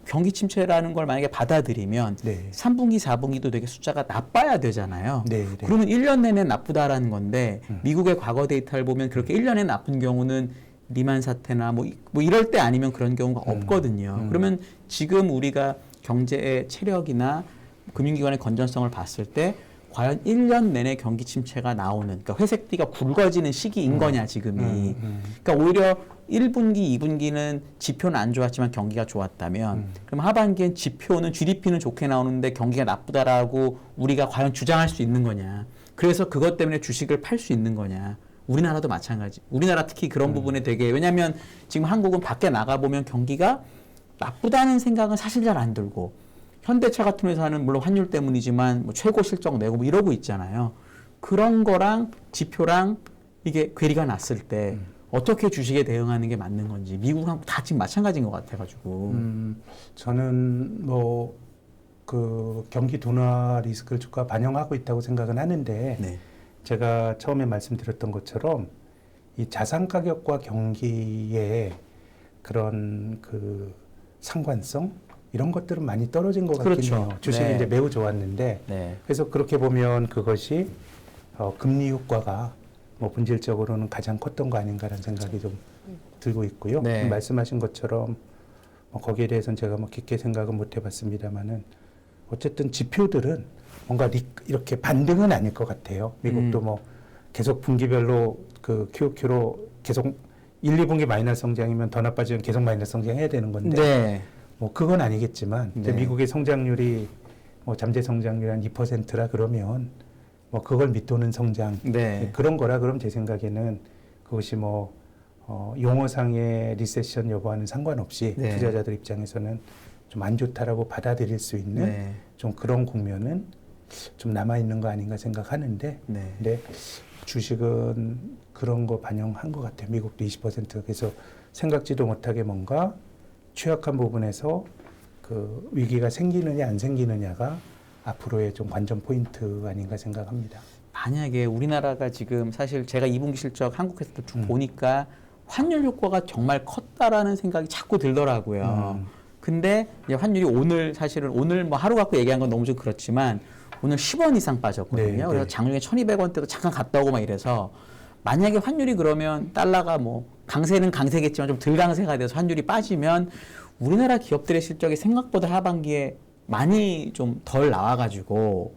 경기 침체라는 걸 만약에 받아들이면
네.
3분기, 4분기도 되게 숫자가 나빠야 되잖아요.
네, 네.
그러면 1년 내내 나쁘다라는 건데 미국의 과거 데이터를 보면 그렇게 1년에 나쁜 경우는 리만 사태나 뭐 이럴 때 아니면 그런 경우가 없거든요. 그러면 지금 우리가 경제의 체력이나 금융기관의 건전성을 봤을 때 과연 1년 내내 경기 침체가 나오는, 그러니까 회색띠가 굵어지는 시기인 거냐 지금이. 그러니까 오히려 1분기, 2분기는 지표는 안 좋았지만 경기가 좋았다면 그럼 하반기엔 지표는 GDP는 좋게 나오는데 경기가 나쁘다라고 우리가 과연 주장할 수 있는 거냐. 그래서 그것 때문에 주식을 팔 수 있는 거냐. 우리나라도 마찬가지. 우리나라 특히 그런 부분에 되게, 왜냐하면 지금 한국은 밖에 나가보면 경기가 나쁘다는 생각은 사실 잘 안 들고, 현대차 같은 회사는 물론 환율 때문이지만 뭐 최고 실적 내고 뭐 이러고 있잖아요. 그런 거랑 지표랑 이게 괴리가 났을 때 어떻게 주식에 대응하는 게 맞는 건지 미국하고 다 지금 마찬가지인 것 같아가지고.
저는 뭐 그 경기 둔화 리스크를 주가 반영하고 있다고 생각은 하는데
네.
제가 처음에 말씀드렸던 것처럼 이 자산 가격과 경기의 그런 그 상관성 이런 것들은 많이 떨어진 것 같긴
그렇죠.
해요. 주식이
네.
이제 매우 좋았는데
네.
그래서 그렇게 보면 그것이 금리 효과가 뭐 본질적으로는 가장 컸던 거 아닌가라는 생각이 좀 들고 있고요.
네.
말씀하신 것처럼 뭐 거기에 대해서는 제가 뭐 깊게 생각은 못 해봤습니다만은 어쨌든 지표들은 뭔가 이렇게 반등은 아닐 것 같아요. 미국도 뭐 계속 분기별로 그 QOQ로 계속 1, 2분기 마이너스 성장이면 더 나빠지면 계속 마이너스 성장해야 되는 건데
네.
뭐 그건 아니겠지만
네.
미국의 성장률이 뭐 잠재 성장률이 한 2%라 그러면 뭐 그걸 밑도는 성장
네.
그런 거라 그럼 제 생각에는 그것이 뭐 용어상의 리세션 여부와는 상관없이
네.
투자자들 입장에서는 좀 안 좋다라고 받아들일 수 있는
네.
좀 그런 국면은 좀 남아 있는 거 아닌가 생각하는데
네.
근데 주식은 그런 거 반영한 것 같아요. 미국도 20% 그래서 생각지도 못하게 뭔가 취약한 부분에서 그 위기가 생기느냐 안 생기느냐가 앞으로의 좀 관전 포인트 아닌가 생각합니다.
만약에 우리나라가 지금 사실 제가 2분기 실적 한국에서도 쭉 보니까 환율 효과가 정말 컸다라는 생각이 자꾸 들더라고요. 근데 이제 환율이 오늘 사실은 오늘 뭐 하루 갖고 얘기한 건 너무 좀 그렇지만 오늘 10원 이상 빠졌거든요.
네,
그래서
네.
장중에 1,200원대도 잠깐 갔다 오고 막 이래서 만약에 환율이 그러면 달러가 뭐 강세는 강세겠지만 좀 덜 강세가 돼서 환율이 빠지면 우리나라 기업들의 실적이 생각보다 하반기에 많이 좀 덜 나와가지고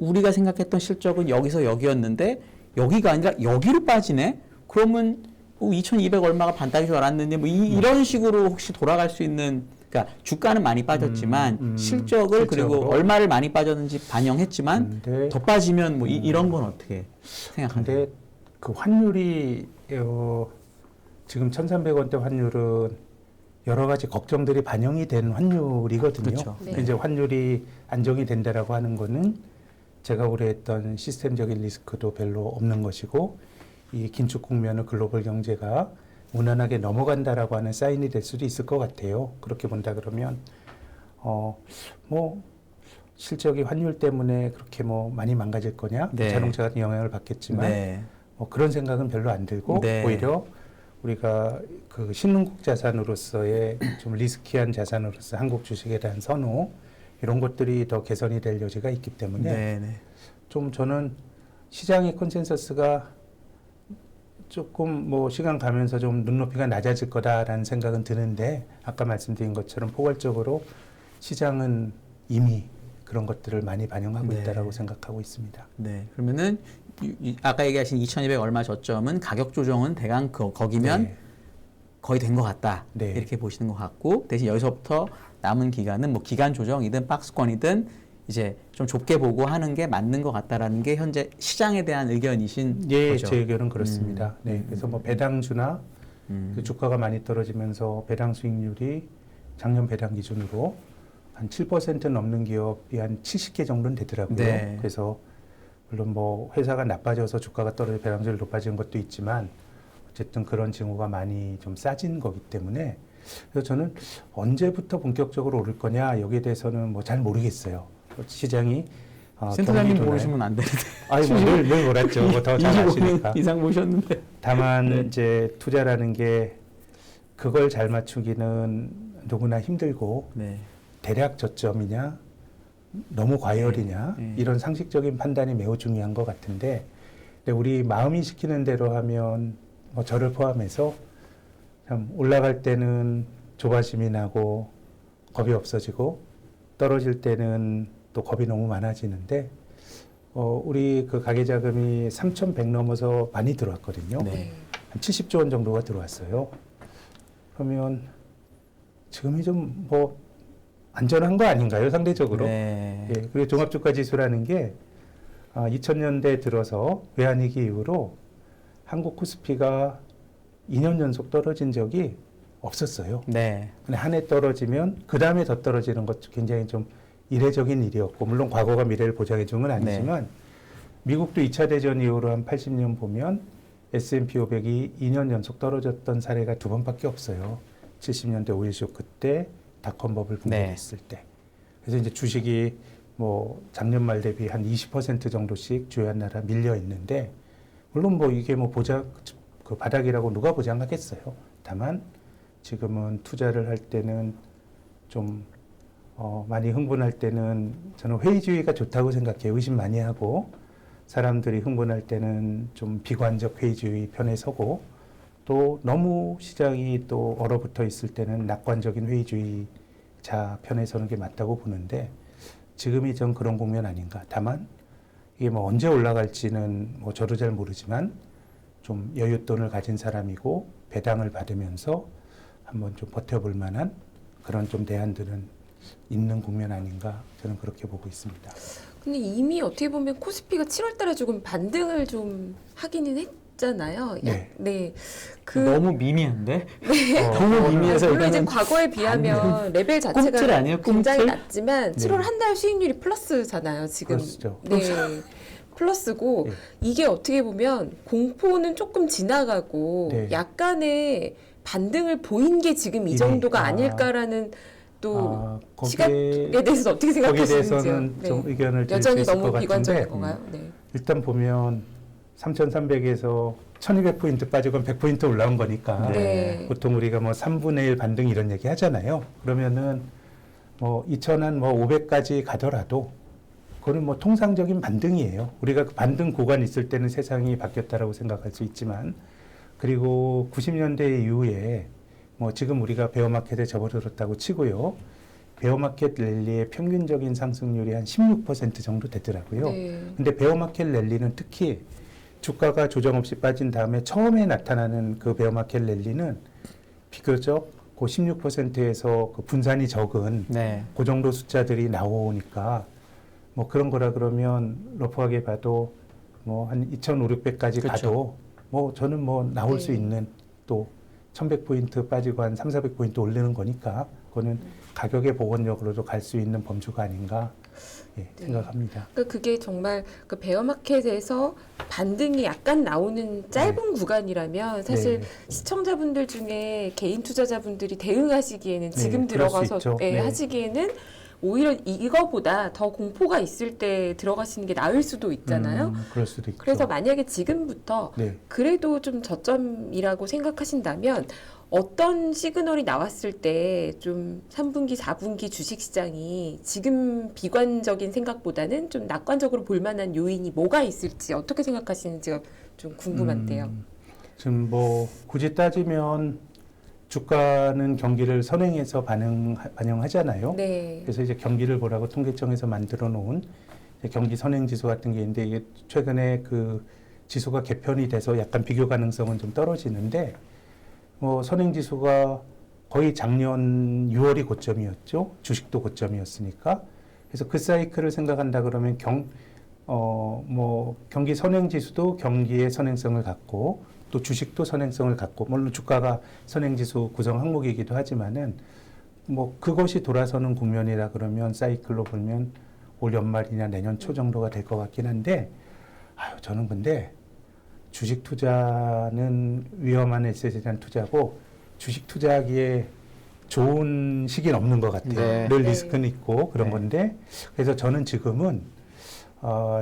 우리가 생각했던 실적은 여기서 여기였는데 여기가 아니라 여기로 빠지네? 그러면 2,200 얼마가 반딱이 줄 알았는데 뭐 이런 식으로 혹시 돌아갈 수 있는 그러니까 주가는 많이 빠졌지만 실적을 그리고
실적으로.
얼마를 많이 빠졌는지 반영했지만
근데
더 빠지면 뭐 이런 건 어떻게 생각하세요?
근데 그 환율이 지금 1,300원대 환율은 여러 가지 걱정들이 반영이 된 환율이거든요.
그렇죠.
네.
이제 환율이 안정이 된다라고 하는 거는 제가 우려했던 시스템적인 리스크도 별로 없는 것이고 이 긴축 국면을 글로벌 경제가 무난하게 넘어간다라고 하는 사인이 될 수도 있을 것 같아요. 그렇게 본다 그러면 뭐 실적이 환율 때문에 그렇게 뭐 많이 망가질 거냐?
네.
자동차 같은 영향을 받겠지만
네.
뭐 그런 생각은 별로 안 들고
네.
오히려 우리가 그 신흥국 자산으로서의 좀 리스키한 자산으로서 한국 주식에 대한 선호 이런 것들이 더 개선이 될 여지가 있기 때문에
네. 네.
좀 저는 시장의 컨센서스가 조금 뭐 시간 가면서 좀 눈높이가 낮아질 거다라는 생각은 드는데 아까 말씀드린 것처럼 포괄적으로 시장은 이미 그런 것들을 많이 반영하고
네.
있다라고 생각하고 있습니다.
네. 그러면은 아까 얘기하신 2,200 얼마 저점은 가격 조정은 대강 거기면
네.
거의 된 것 같다.
네.
이렇게 보시는 것 같고 대신 여기서부터 남은 기간은 뭐 기간 조정이든 박스권이든 이제 좀 좁게 보고 하는 게 맞는 것 같다라는 게 현재 시장에 대한 의견이신
예,
거죠.
제 의견은 그렇습니다. 네, 그래서 뭐 배당주나 그 주가가 많이 떨어지면서 배당 수익률이 작년 배당 기준으로 한 7% 넘는 기업이 한 70개 정도는 되더라고요.
네.
그래서 물론 뭐 회사가 나빠져서 주가가 떨어져 배당률이 높아지는 것도 있지만 어쨌든 그런 징후가 많이 좀 싸진 거기 때문에 그래서 저는 언제부터 본격적으로 오를 거냐 여기에 대해서는 뭐 잘 모르겠어요. 시장이
센터장님
경기도나-
모르시면 안 되는데.
아니 뭐늘 몰랐죠. 뭐 더 잘 아시니까.
25년 이상 보셨는데.
다만
네.
이제 투자라는 게 그걸 잘 맞추기는 누구나 힘들고
네.
대략 저점이냐 너무 과열이냐
네.
이런 상식적인 판단이 매우 중요한 것 같은데 근데 우리 마음이 시키는 대로 하면 뭐 저를 포함해서 참 올라갈 때는 조바심이 나고 겁이 없어지고 떨어질 때는 또 겁이 너무 많아지는데 우리 그 가계 자금이 3,100 넘어서 많이 들어왔거든요.
네.
한 70조 원 정도가 들어왔어요. 그러면 지금이 좀 뭐 안전한 거 아닌가요, 상대적으로?
네.
예, 그리고 종합주가 지수라는 게 2000년대 들어서 외환위기 이후로 한국 코스피가 2년 연속 떨어진 적이 없었어요.
네.
근데 한 해 떨어지면 그 다음에 더 떨어지는 것도 굉장히 좀 이례적인 일이었고 물론 과거가 미래를 보장해 준 건 아니지만 미국도 2차 대전 이후로 한 80년 보면 S&P 500이 2년 연속 떨어졌던 사례가 2번밖에 없어요. 70년대 오일 쇼크 때 닷컴 버블 붕괴했을 때. 그래서 이제 주식이 뭐 작년 말 대비 한 20% 정도씩 주요한 나라 밀려 있는데 물론 뭐 이게 뭐 그 바닥이라고 누가 보장하겠어요. 다만 지금은 투자를 할 때는 좀 많이 흥분할 때는 저는 회의주의가 좋다고 생각해요. 의심 많이 하고 사람들이 흥분할 때는 좀 비관적 회의주의 편에 서고 또 너무 시장이 또 얼어붙어 있을 때는 낙관적인 회의주의자 편에 서는 게 맞다고 보는데 지금이 전 그런 국면 아닌가. 다만 이게 뭐 언제 올라갈지는 뭐 저도 잘 모르지만 좀 여윳돈을 가진 사람이고 배당을 받으면서 한번 좀 버텨볼 만한 그런 좀 대안들은 있는 국면 아닌가 저는 그렇게 보고 있습니다.
근데 이미 어떻게 보면 코스피가 7월 달에 조금 반등을 좀 하기는 했잖아요.
네.
네.
너무 미미한데?
네.
너무 미미해서
물론 이제
이거는
과거에 비하면 레벨
꿈틀
자체가
아니에요?
굉장히
꿈틀?
낮지만 7월 한 달 수익률이 플러스잖아요. 지금.
그렇죠.
네. 플러스고
네.
이게 어떻게 보면 공포는 조금 지나가고
네.
약간의 반등을 보인 게 지금 이 정도가 아닐까라는 또 시각에 대해서 어떻게
거기에
생각하시는지요?
대해서는
네.
좀 의견을 드릴 수
여전히
있을
너무
것
비관적인
같은데
건가요? 네.
일단 보면 3,300에서 1,200포인트 빠지고 100포인트 올라온 거니까
네.
보통 우리가 뭐 3분의 1 반등 이런 얘기 하잖아요. 그러면은 뭐 2,000한 뭐 500까지 가더라도 그거는 뭐 통상적인 반등이에요. 우리가 그 반등 구간 있을 때는 세상이 바뀌었다라고 생각할 수 있지만 그리고 90년대 이후에 뭐 지금 우리가 베어마켓에 접어들었다고 치고요. 베어마켓 랠리의 평균적인 상승률이 한 16% 정도 되더라고요.
네.
근데 베어마켓 랠리는 특히 주가가 조정 없이 빠진 다음에 처음에 나타나는 그 베어마켓 랠리는 비교적 그 16%에서 그 분산이 적은
네.
그 정도 숫자들이 나오니까 뭐 그런 거라 그러면 러프하게 봐도 뭐 한 2,500~600까지
그쵸.
가도 뭐 저는 뭐 나올 수
네.
있는 또 1,100포인트 빠지고 한 300~400포인트 오르는 거니까 그거는 가격의 복원력으로도 갈 수 있는 범주가 아닌가 예,
네.
생각합니다.
그러니까 그게 정말 그 베어마켓에서 반등이 약간 나오는 짧은 구간이라면 사실
네.
시청자분들 중에 개인 투자자분들이 대응하시기에는 지금
그럴 수
들어가서
있죠.
예,
네.
하시기에는 오히려 이거보다 더 공포가 있을 때 들어가시는 게 나을 수도 있잖아요.
그럴 수도 있죠.
그래서 만약에 지금부터
네.
그래도 좀 저점이라고 생각하신다면 어떤 시그널이 나왔을 때 좀 3분기, 4분기 주식시장이 지금 비관적인 생각보다는 좀 낙관적으로 볼 만한 요인이 뭐가 있을지 어떻게 생각하시는지가 좀 궁금한데요.
지금 뭐 굳이 따지면 주가는 경기를 선행해서 반영하잖아요.
네.
그래서 이제 경기를 보라고 통계청에서 만들어 놓은 경기 선행 지수 같은 게 있는데 이게 최근에 그 지수가 개편이 돼서 약간 비교 가능성은 좀 떨어지는데 뭐 선행 지수가 거의 작년 6월이 고점이었죠. 주식도 고점이었으니까. 그래서 그 사이클을 생각한다 그러면 경기 선행 지수도 경기의 선행성을 갖고 또 주식도 선행성을 갖고 물론 주가가 선행 지수 구성 항목이기도 하지만은 뭐 그것이 돌아서는 국면이라 그러면 사이클로 보면 올 연말이나 내년 초 정도가 될 것 같긴 한데 저는 근데 주식 투자는 위험한 에셋에 대한 투자고 주식 투자하기에 좋은 시기는 없는 것 같아요.
네.
늘
네.
리스크는 있고 그런
네.
건데 그래서 저는 지금은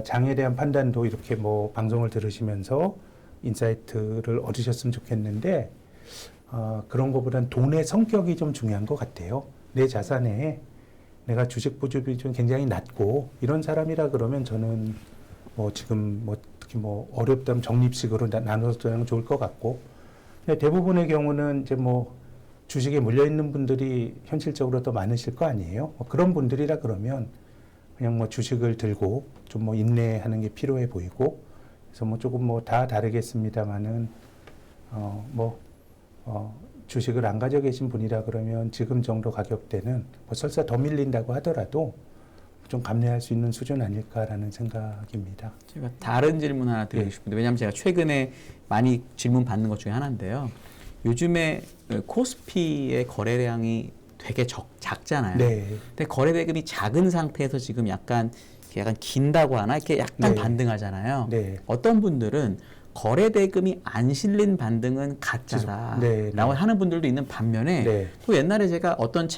장에 대한 판단도 이렇게 뭐 방송을 들으시면서 인사이트를 얻으셨으면 좋겠는데 그런 것보다는 돈의 성격이 좀 중요한 것 같아요. 내 자산에 내가 주식 보유 비중이 굉장히 낮고 이런 사람이라 그러면 저는 뭐 지금 뭐 특히 뭐 어렵다면 적립식으로 나눠서 두는 좋을 것 같고 근데 대부분의 경우는 이제 뭐 주식에 물려 있는 분들이 현실적으로 더 많으실 거 아니에요. 뭐 그런 분들이라 그러면 그냥 뭐 주식을 들고 좀 뭐 인내하는 게 필요해 보이고 그래서 뭐 조금 뭐 다 다르겠습니다만은 주식을 안 가지고 계신 분이라 그러면 지금 정도 가격대는 뭐 설사 더 밀린다고 하더라도 좀 감내할 수 있는 수준 아닐까라는 생각입니다.
제가 다른 질문 하나 드리고 싶은데 왜냐하면 제가 최근에 많이 질문 받는 것 중에 하나인데요. 요즘에 코스피의 거래량이 되게 작잖아요.
네.
근데 거래 대금이 작은 상태에서 지금 약간 긴다고 하나 이렇게 약간
네.
반등하잖아요.
네.
어떤 분들은 거래 대금이 안 실린 반등은 가짜다.
네,
라고
네.
하는 분들도 있는 반면에
네.
또 옛날에 제가 어떤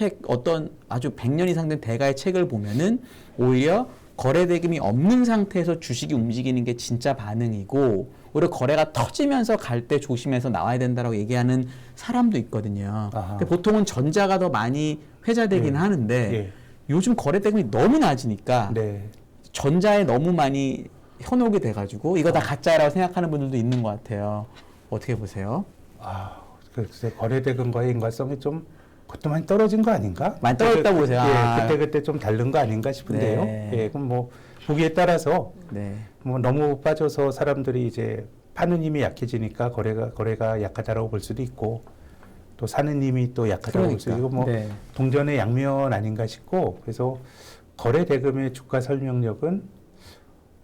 아주 100년 이상 된 대가의 책을 보면은 오히려 거래 대금이 없는 상태에서 주식이 움직이는 게 진짜 반응이고 오히려 거래가 터지면서 갈 때 조심해서 나와야 된다라고 얘기하는 사람도 있거든요. 근데 보통은 전자가 더 많이 회자되긴
네.
하는데
네.
요즘 거래 대금이 너무 낮으니까
네.
전자에 너무 많이 현혹이 돼가지고 이거 다 가짜라고 생각하는 분들도 있는 것 같아요. 어떻게 보세요?
글쎄 거래대금과의 인과성이 좀 그것도 많이 떨어진 거 아닌가?
많이 떨어졌다고 보세요.
그때 좀 다른 거 아닌가 싶은데요.
네.
예, 그럼 뭐 보기에 따라서
네.
뭐 너무 빠져서 사람들이 이제 파는 힘이 약해지니까 거래가 약하다라고 볼 수도 있고 또 사는 힘이 또 약하다고 볼 수도 있고 뭐
네.
동전의 양면 아닌가 싶고 그래서 거래 대금의 주가 설명력은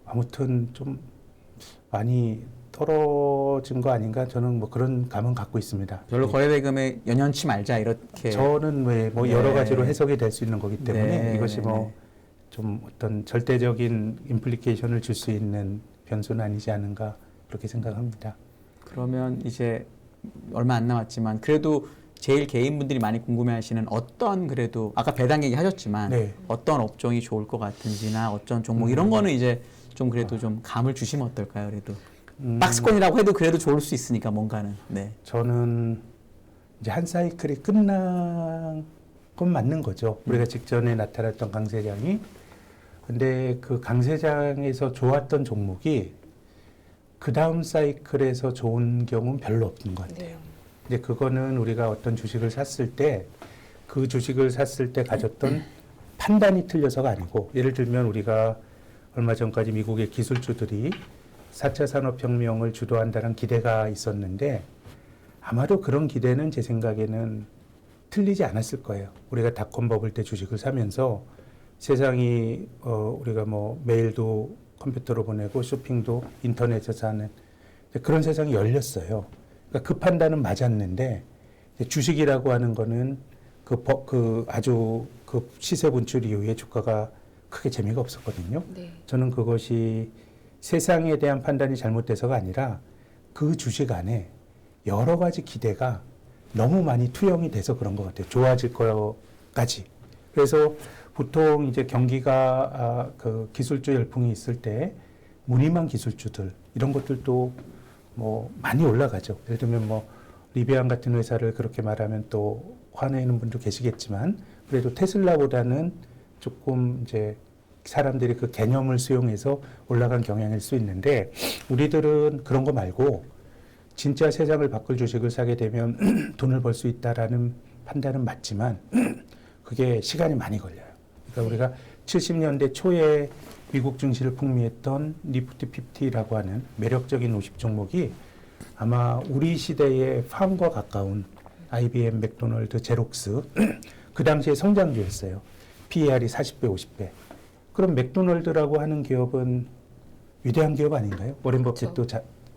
아무튼 좀 많이 떨어진 거 아닌가 저는 뭐 그런 감은 갖고 있습니다.
별로
네.
거래 대금에 연연치 말자 이렇게.
저는 왜 뭐
네.
여러 가지로 해석이 될 수 있는 거기 때문에
네.
이것이 뭐 좀 어떤 절대적인 임플리케이션을 줄 수 있는 변수는 아니지 않은가 그렇게 생각합니다.
그러면 이제 얼마 안 남았지만 그래도 제일 개인분들이 많이 궁금해하시는 어떤 그래도 아까 배당 얘기 하셨지만
네.
어떤 업종이 좋을 것 같은지나 어떤 종목 이런 거는 이제 좀 그래도 좀 감을 주시면 어떨까요? 그래도 박스권이라고 해도 그래도 좋을 수 있으니까 뭔가는. 네.
저는 이제 한 사이클이 끝난 건 맞는 거죠. 우리가 직전에 나타났던 강세장이. 근데 그 강세장에서 좋았던 종목이 그 다음 사이클에서 좋은 경우는 별로 없는 것 같아요.
네.
근데 그거는 우리가 어떤 주식을 샀을 때 그 주식을 샀을 때 가졌던 판단이 틀려서가 아니고 예를 들면 우리가 얼마 전까지 미국의 기술주들이 4차 산업혁명을 주도한다는 기대가 있었는데 아마도 그런 기대는 제 생각에는 틀리지 않았을 거예요. 우리가 닷컴 버블 때 주식을 사면서 세상이 우리가 뭐 메일도 컴퓨터로 보내고 쇼핑도 인터넷에서 하는 그런 세상이 열렸어요. 그러니까 그 판단은 맞았는데 주식이라고 하는 거는 그 아주 그 시세 분출 이후에 주가가 크게 재미가 없었거든요.
네.
저는 그것이 세상에 대한 판단이 잘못돼서가 아니라 그 주식 안에 여러 가지 기대가 너무 많이 투영이 돼서 그런 것 같아요. 좋아질 거까지. 그래서 보통 이제 경기가 그 기술주 열풍이 있을 때 무늬만 기술주들 이런 것들도 뭐 많이 올라가죠. 예를 들면 뭐 리비안 같은 회사를 그렇게 말하면 또 화내는 분도 계시겠지만 그래도 테슬라보다는 조금 이제 사람들이 그 개념을 수용해서 올라간 경향일 수 있는데 우리들은 그런 거 말고 진짜 세상을 바꿀 주식을 사게 되면 돈을 벌 수 있다라는 판단은 맞지만 그게 시간이 많이 걸려요. 그러니까 우리가 70년대 초에 미국 증시를 풍미했던 니프티 50라고 하는 매력적인 50 종목이 아마 우리 시대의 팜과 가까운 IBM, 맥도널드, 제록스 그 당시에 성장주였어요. PER이 40배, 50배. 그럼 맥도널드라고 하는 기업은 위대한 기업 아닌가요? 워렌 버핏도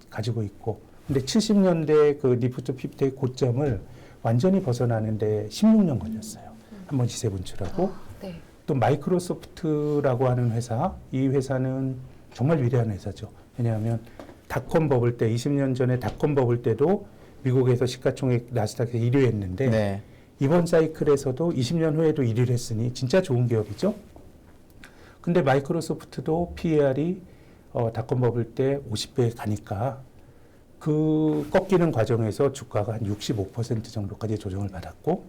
가지고 있고. 근데 70년대 그 니프티 50의 고점을 완전히 벗어나는데 16년 걸렸어요. 한번 시세 분출하고.
네.
또 마이크로소프트라고 하는 회사, 이 회사는 정말 위대한 회사죠. 왜냐하면 닷컴 버블 때 20년 전에 닷컴 버블 때도 미국에서 시가총액 나스닥에서 1위 했는데
네.
이번 사이클에서도 20년 후에도 1위를 했으니 진짜 좋은 기업이죠. 근데 마이크로소프트도 PER이 닷컴 버블 때 50배에 가니까 그 꺾이는 과정에서 주가가 한 65% 정도까지 조정을 받았고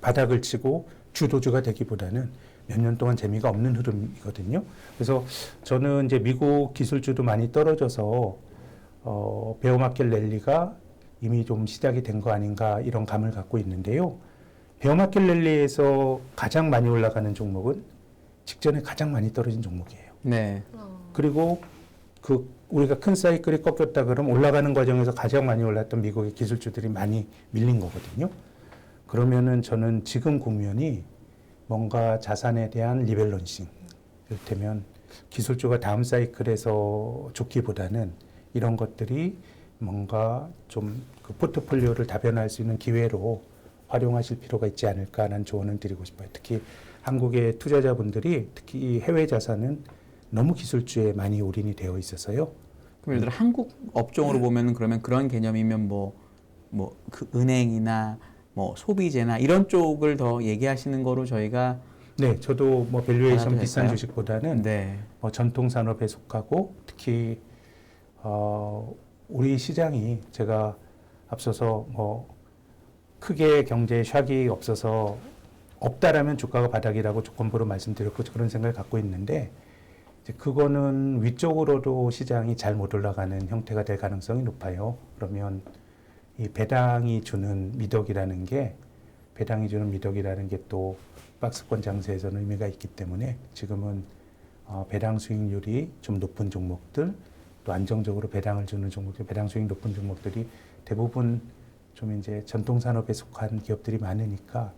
바닥을 치고 주도주가 되기보다는 몇 년 동안 재미가 없는 흐름이거든요. 그래서 저는 이제 미국 기술주도 많이 떨어져서 베어마켓 랠리가 이미 좀 시작이 된 거 아닌가 이런 감을 갖고 있는데요. 베어마켓 랠리에서 가장 많이 올라가는 종목은 직전에 가장 많이 떨어진 종목이에요.
네.
그리고 우리가 큰 사이클이 꺾였다 그러면 올라가는 과정에서 가장 많이 올랐던 미국의 기술주들이 많이 밀린 거거든요. 그러면은 저는 지금 국면이 뭔가 자산에 대한 리밸런싱. 이를테면 기술주가 다음 사이클에서 좋기보다는 이런 것들이 뭔가 좀 그 포트폴리오를 다변화할 수 있는 기회로 활용하실 필요가 있지 않을까라는 조언을 드리고 싶어요. 특히 한국의 투자자분들이 특히 해외 자산은 너무 기술주에 많이 올인이 되어 있어서요.
그럼 예를 들어 한국 업종으로 보면은 그러면 그런 개념이면 그 은행이나 뭐 소비재나 이런 쪽을 더 얘기하시는 거로 저희가
네, 저도 뭐 밸류에이션
알아도
비싼
될까요?
주식보다는
네.
뭐 전통 산업에 속하고 특히 우리 시장이 제가 앞서서 뭐 크게 경제에 샥이 없어서 없다라면 주가가 바닥이라고 조건부로 말씀드렸고 그런 생각을 갖고 있는데 이제 그거는 위쪽으로도 시장이 잘 못 올라가는 형태가 될 가능성이 높아요. 그러면 이 배당이 주는 미덕이라는 게 또 박스권 장세에서는 의미가 있기 때문에 지금은 배당 수익률이 좀 높은 종목들 또 안정적으로 배당을 주는 종목들, 배당 수익 높은 종목들이 대부분 좀 이제 전통 산업에 속한 기업들이 많으니까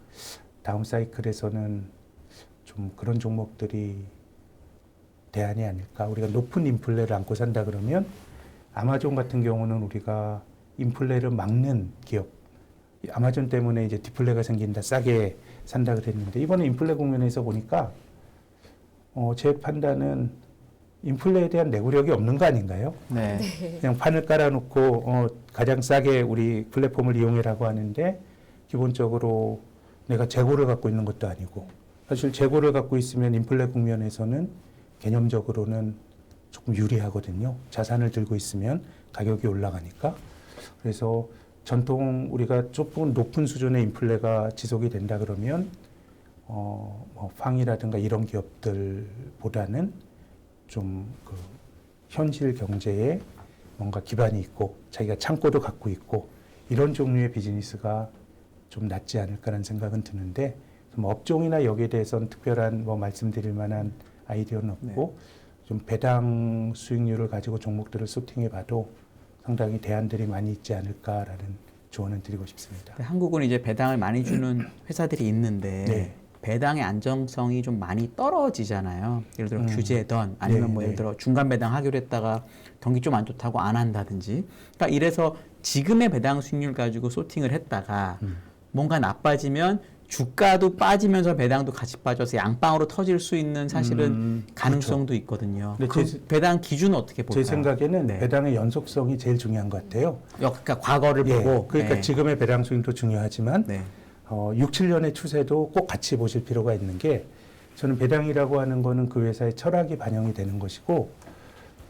다음 사이클에서는 좀 그런 종목들이 대안이 아닐까. 우리가 높은 인플레를 안고 산다 그러면 아마존 같은 경우는 우리가 인플레를 막는 기업, 아마존 때문에 이제 디플레가 생긴다, 싸게 산다 그랬는데 이번에 인플레 국면에서 보니까 제 판단은 인플레에 대한 내구력이 없는 거 아닌가요?
네.
그냥 판을 깔아놓고 가장 싸게 우리 플랫폼을 이용해라고 하는데 기본적으로 내가 재고를 갖고 있는 것도 아니고 사실 재고를 갖고 있으면 인플레 국면에서는 개념적으로는 조금 유리하거든요. 자산을 들고 있으면 가격이 올라가니까. 그래서 전통 우리가 조금 높은 수준의 인플레가 지속이 된다 그러면 뭐 팡이라든가 이런 기업들보다는 좀 그 현실 경제에 뭔가 기반이 있고 자기가 창고도 갖고 있고 이런 종류의 비즈니스가 좀 낫지 않을까라는 생각은 드는데 좀 업종이나 여기에 대해서는 특별한 뭐 말씀드릴 만한 아이디어는 없고 좀 배당 수익률을 가지고 종목들을 소팅해봐도 상당히 대안들이 많이 있지 않을까라는 조언을 드리고 싶습니다.
한국은 이제 배당을 많이 주는 회사들이 있는데
네.
배당의 안정성이 좀 많이 떨어지잖아요. 예를 들어 규제던 아니면
네,
뭐 예를
네.
들어 중간 배당 하기로 했다가 경기 좀 안 좋다고 안 한다든지. 그러니까 이래서 지금의 배당 수익률 가지고 소팅을 했다가 뭔가 나빠지면 주가도 빠지면서 배당도 같이 빠져서 양방으로 터질 수 있는 사실은 가능성도 있거든요.
근데
그 배당 기준은 어떻게 볼까요?
제 생각에는
네.
배당의 연속성이 제일 중요한 것 같아요.
그러니까 과거를
예,
보고
그러니까
네.
지금의 배당 수익도 중요하지만
네.
6, 7년의 추세도 꼭 같이 보실 필요가 있는 게 저는 배당이라고 하는 거는 그 회사의 철학이 반영이 되는 것이고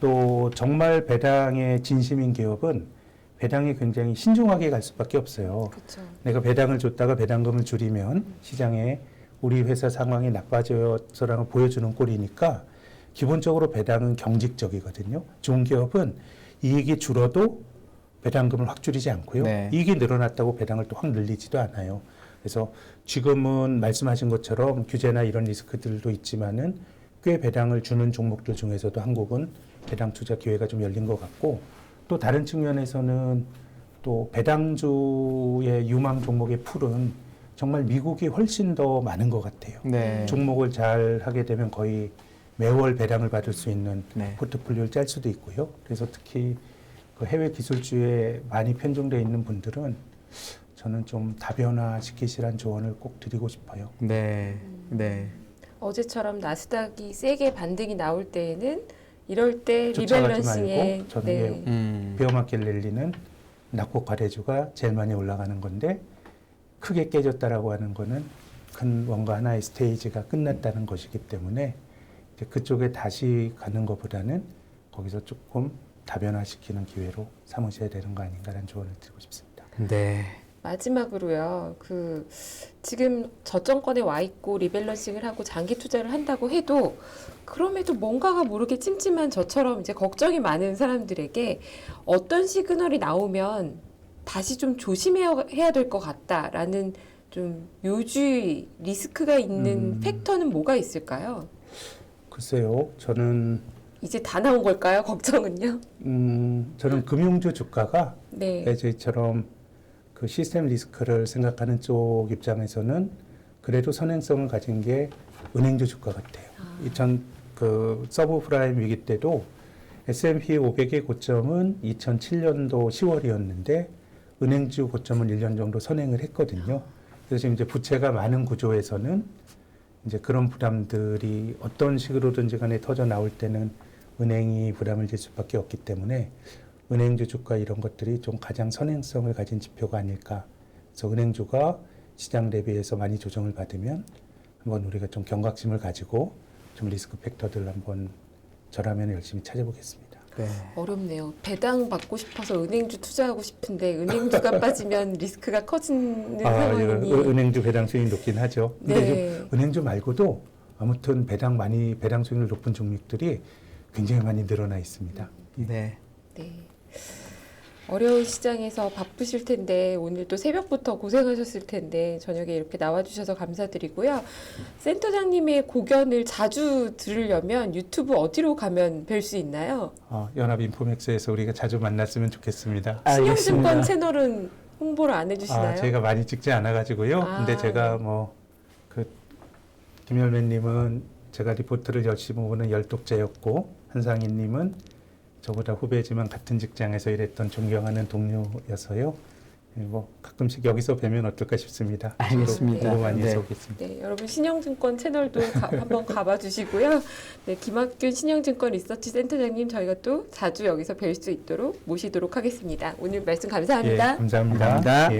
또 정말 배당에 진심인 기업은 배당에 굉장히 신중하게 갈 수밖에 없어요.
그렇죠.
내가 배당을 줬다가 배당금을 줄이면 시장에 우리 회사 상황이 나빠져서라는 보여주는 꼴이니까 기본적으로 배당은 경직적이거든요. 좋은 기업은 이익이 줄어도 배당금을 확 줄이지 않고요.
네.
이익이 늘어났다고 배당을 또 확 늘리지도 않아요. 그래서 지금은 말씀하신 것처럼 규제나 이런 리스크들도 있지만은 꽤 배당을 주는 종목들 중에서도 한국은 배당 투자 기회가 좀 열린 것 같고 또 다른 측면에서는 또 배당주의 유망 종목의 풀은 정말 미국이 훨씬 더 많은 것 같아요.
네.
종목을 잘 하게 되면 거의 매월 배당을 받을 수 있는
네.
포트폴리오를 짤 수도 있고요. 그래서 특히 그 해외 기술주에 많이 편중되어 있는 분들은 저는 좀 다변화시키시란 조언을 꼭 드리고 싶어요.
네. 네.
어제처럼 나스닥이 세게 반등이 나올 때에는 이럴 때
쫓아가지
리밸런싱에
말고 저는
네.
베어마켓 랠리는 낙폭 과대주가 제일 많이 올라가는 건데 크게 깨졌다라고 하는 거는 큰 뭔가 하나의 스테이지가 끝났다는 것이기 때문에 이제 그쪽에 다시 가는 것보다는 거기서 조금 다변화시키는 기회로 삼으셔야 되는 거 아닌가라는 조언을 드리고 싶습니다.
네.
마지막으로요. 그 지금 저점권에 와 있고 리밸런싱을 하고 장기 투자를 한다고 해도 그럼에도 뭔가가 모르게 찜찜한 저처럼 이제 걱정이 많은 사람들에게 어떤 시그널이 나오면 다시 좀 조심해야 될 것 같다라는 좀 요주의 리스크가 있는 팩터는 뭐가 있을까요?
글쎄요, 저는
이제 다 나온 걸까요? 걱정은요?
저는 금융주 주가가
네.
저희처럼 그 시스템 리스크를 생각하는 쪽 입장에서는 그래도 선행성을 가진 게 은행주 주가 같아요. 2000 그 서브프라임 위기 때도 S&P 500의 고점은 2007년도 10월이었는데 은행주 고점은 1년 정도 선행을 했거든요. 그래서 지금 이제 부채가 많은 구조에서는 이제 그런 부담들이 어떤 식으로든지 간에 터져 나올 때는 은행이 부담을 질 수밖에 없기 때문에 은행주 주가 이런 것들이 좀 가장 선행성을 가진 지표가 아닐까. 그래서 은행주가 시장 대비해서 많이 조정을 받으면 한번 우리가 좀 경각심을 가지고 좀 리스크 팩터들 한번 저라면 열심히 찾아보겠습니다.
네.
어렵네요. 배당 받고 싶어서 은행주 투자하고 싶은데 은행주가 빠지면 리스크가 커지는 상황이니.
은행주 배당 수익이 높긴 하죠. 근데
네.
좀 은행주 말고도 아무튼 배당 수익률 높은 종목들이 굉장히 많이 늘어나 있습니다.
네.
네. 어려운 시장에서 바쁘실 텐데 오늘 또 새벽부터 고생하셨을 텐데 저녁에 이렇게 나와주셔서 감사드리고요. 센터장님의 고견을 자주 들으려면 유튜브 어디로 가면 뵐 수 있나요?
연합인포맥스에서 우리가 자주 만났으면 좋겠습니다.
신영증권 채널은 홍보를 안 해주시나요?
제가 많이 찍지 않아가지고요. 근데 제가 김열매님은 제가 리포트를 열심히 보는 열독자였고 한상희님은 저보다 후배지만 같은 직장에서 일했던 존경하는 동료여서요. 가끔씩 여기서 뵈면 어떨까 싶습니다.
알겠습니다.
보고 많이
네.
오겠습니다.
네, 여러분 신영증권 채널도 한번 가봐 주시고요. 네, 김학균 신영증권 리서치 센터장님 저희가 또 자주 여기서 뵐 수 있도록 모시도록 하겠습니다. 오늘 말씀 감사합니다.
감사합니다.
감사합니다.
예.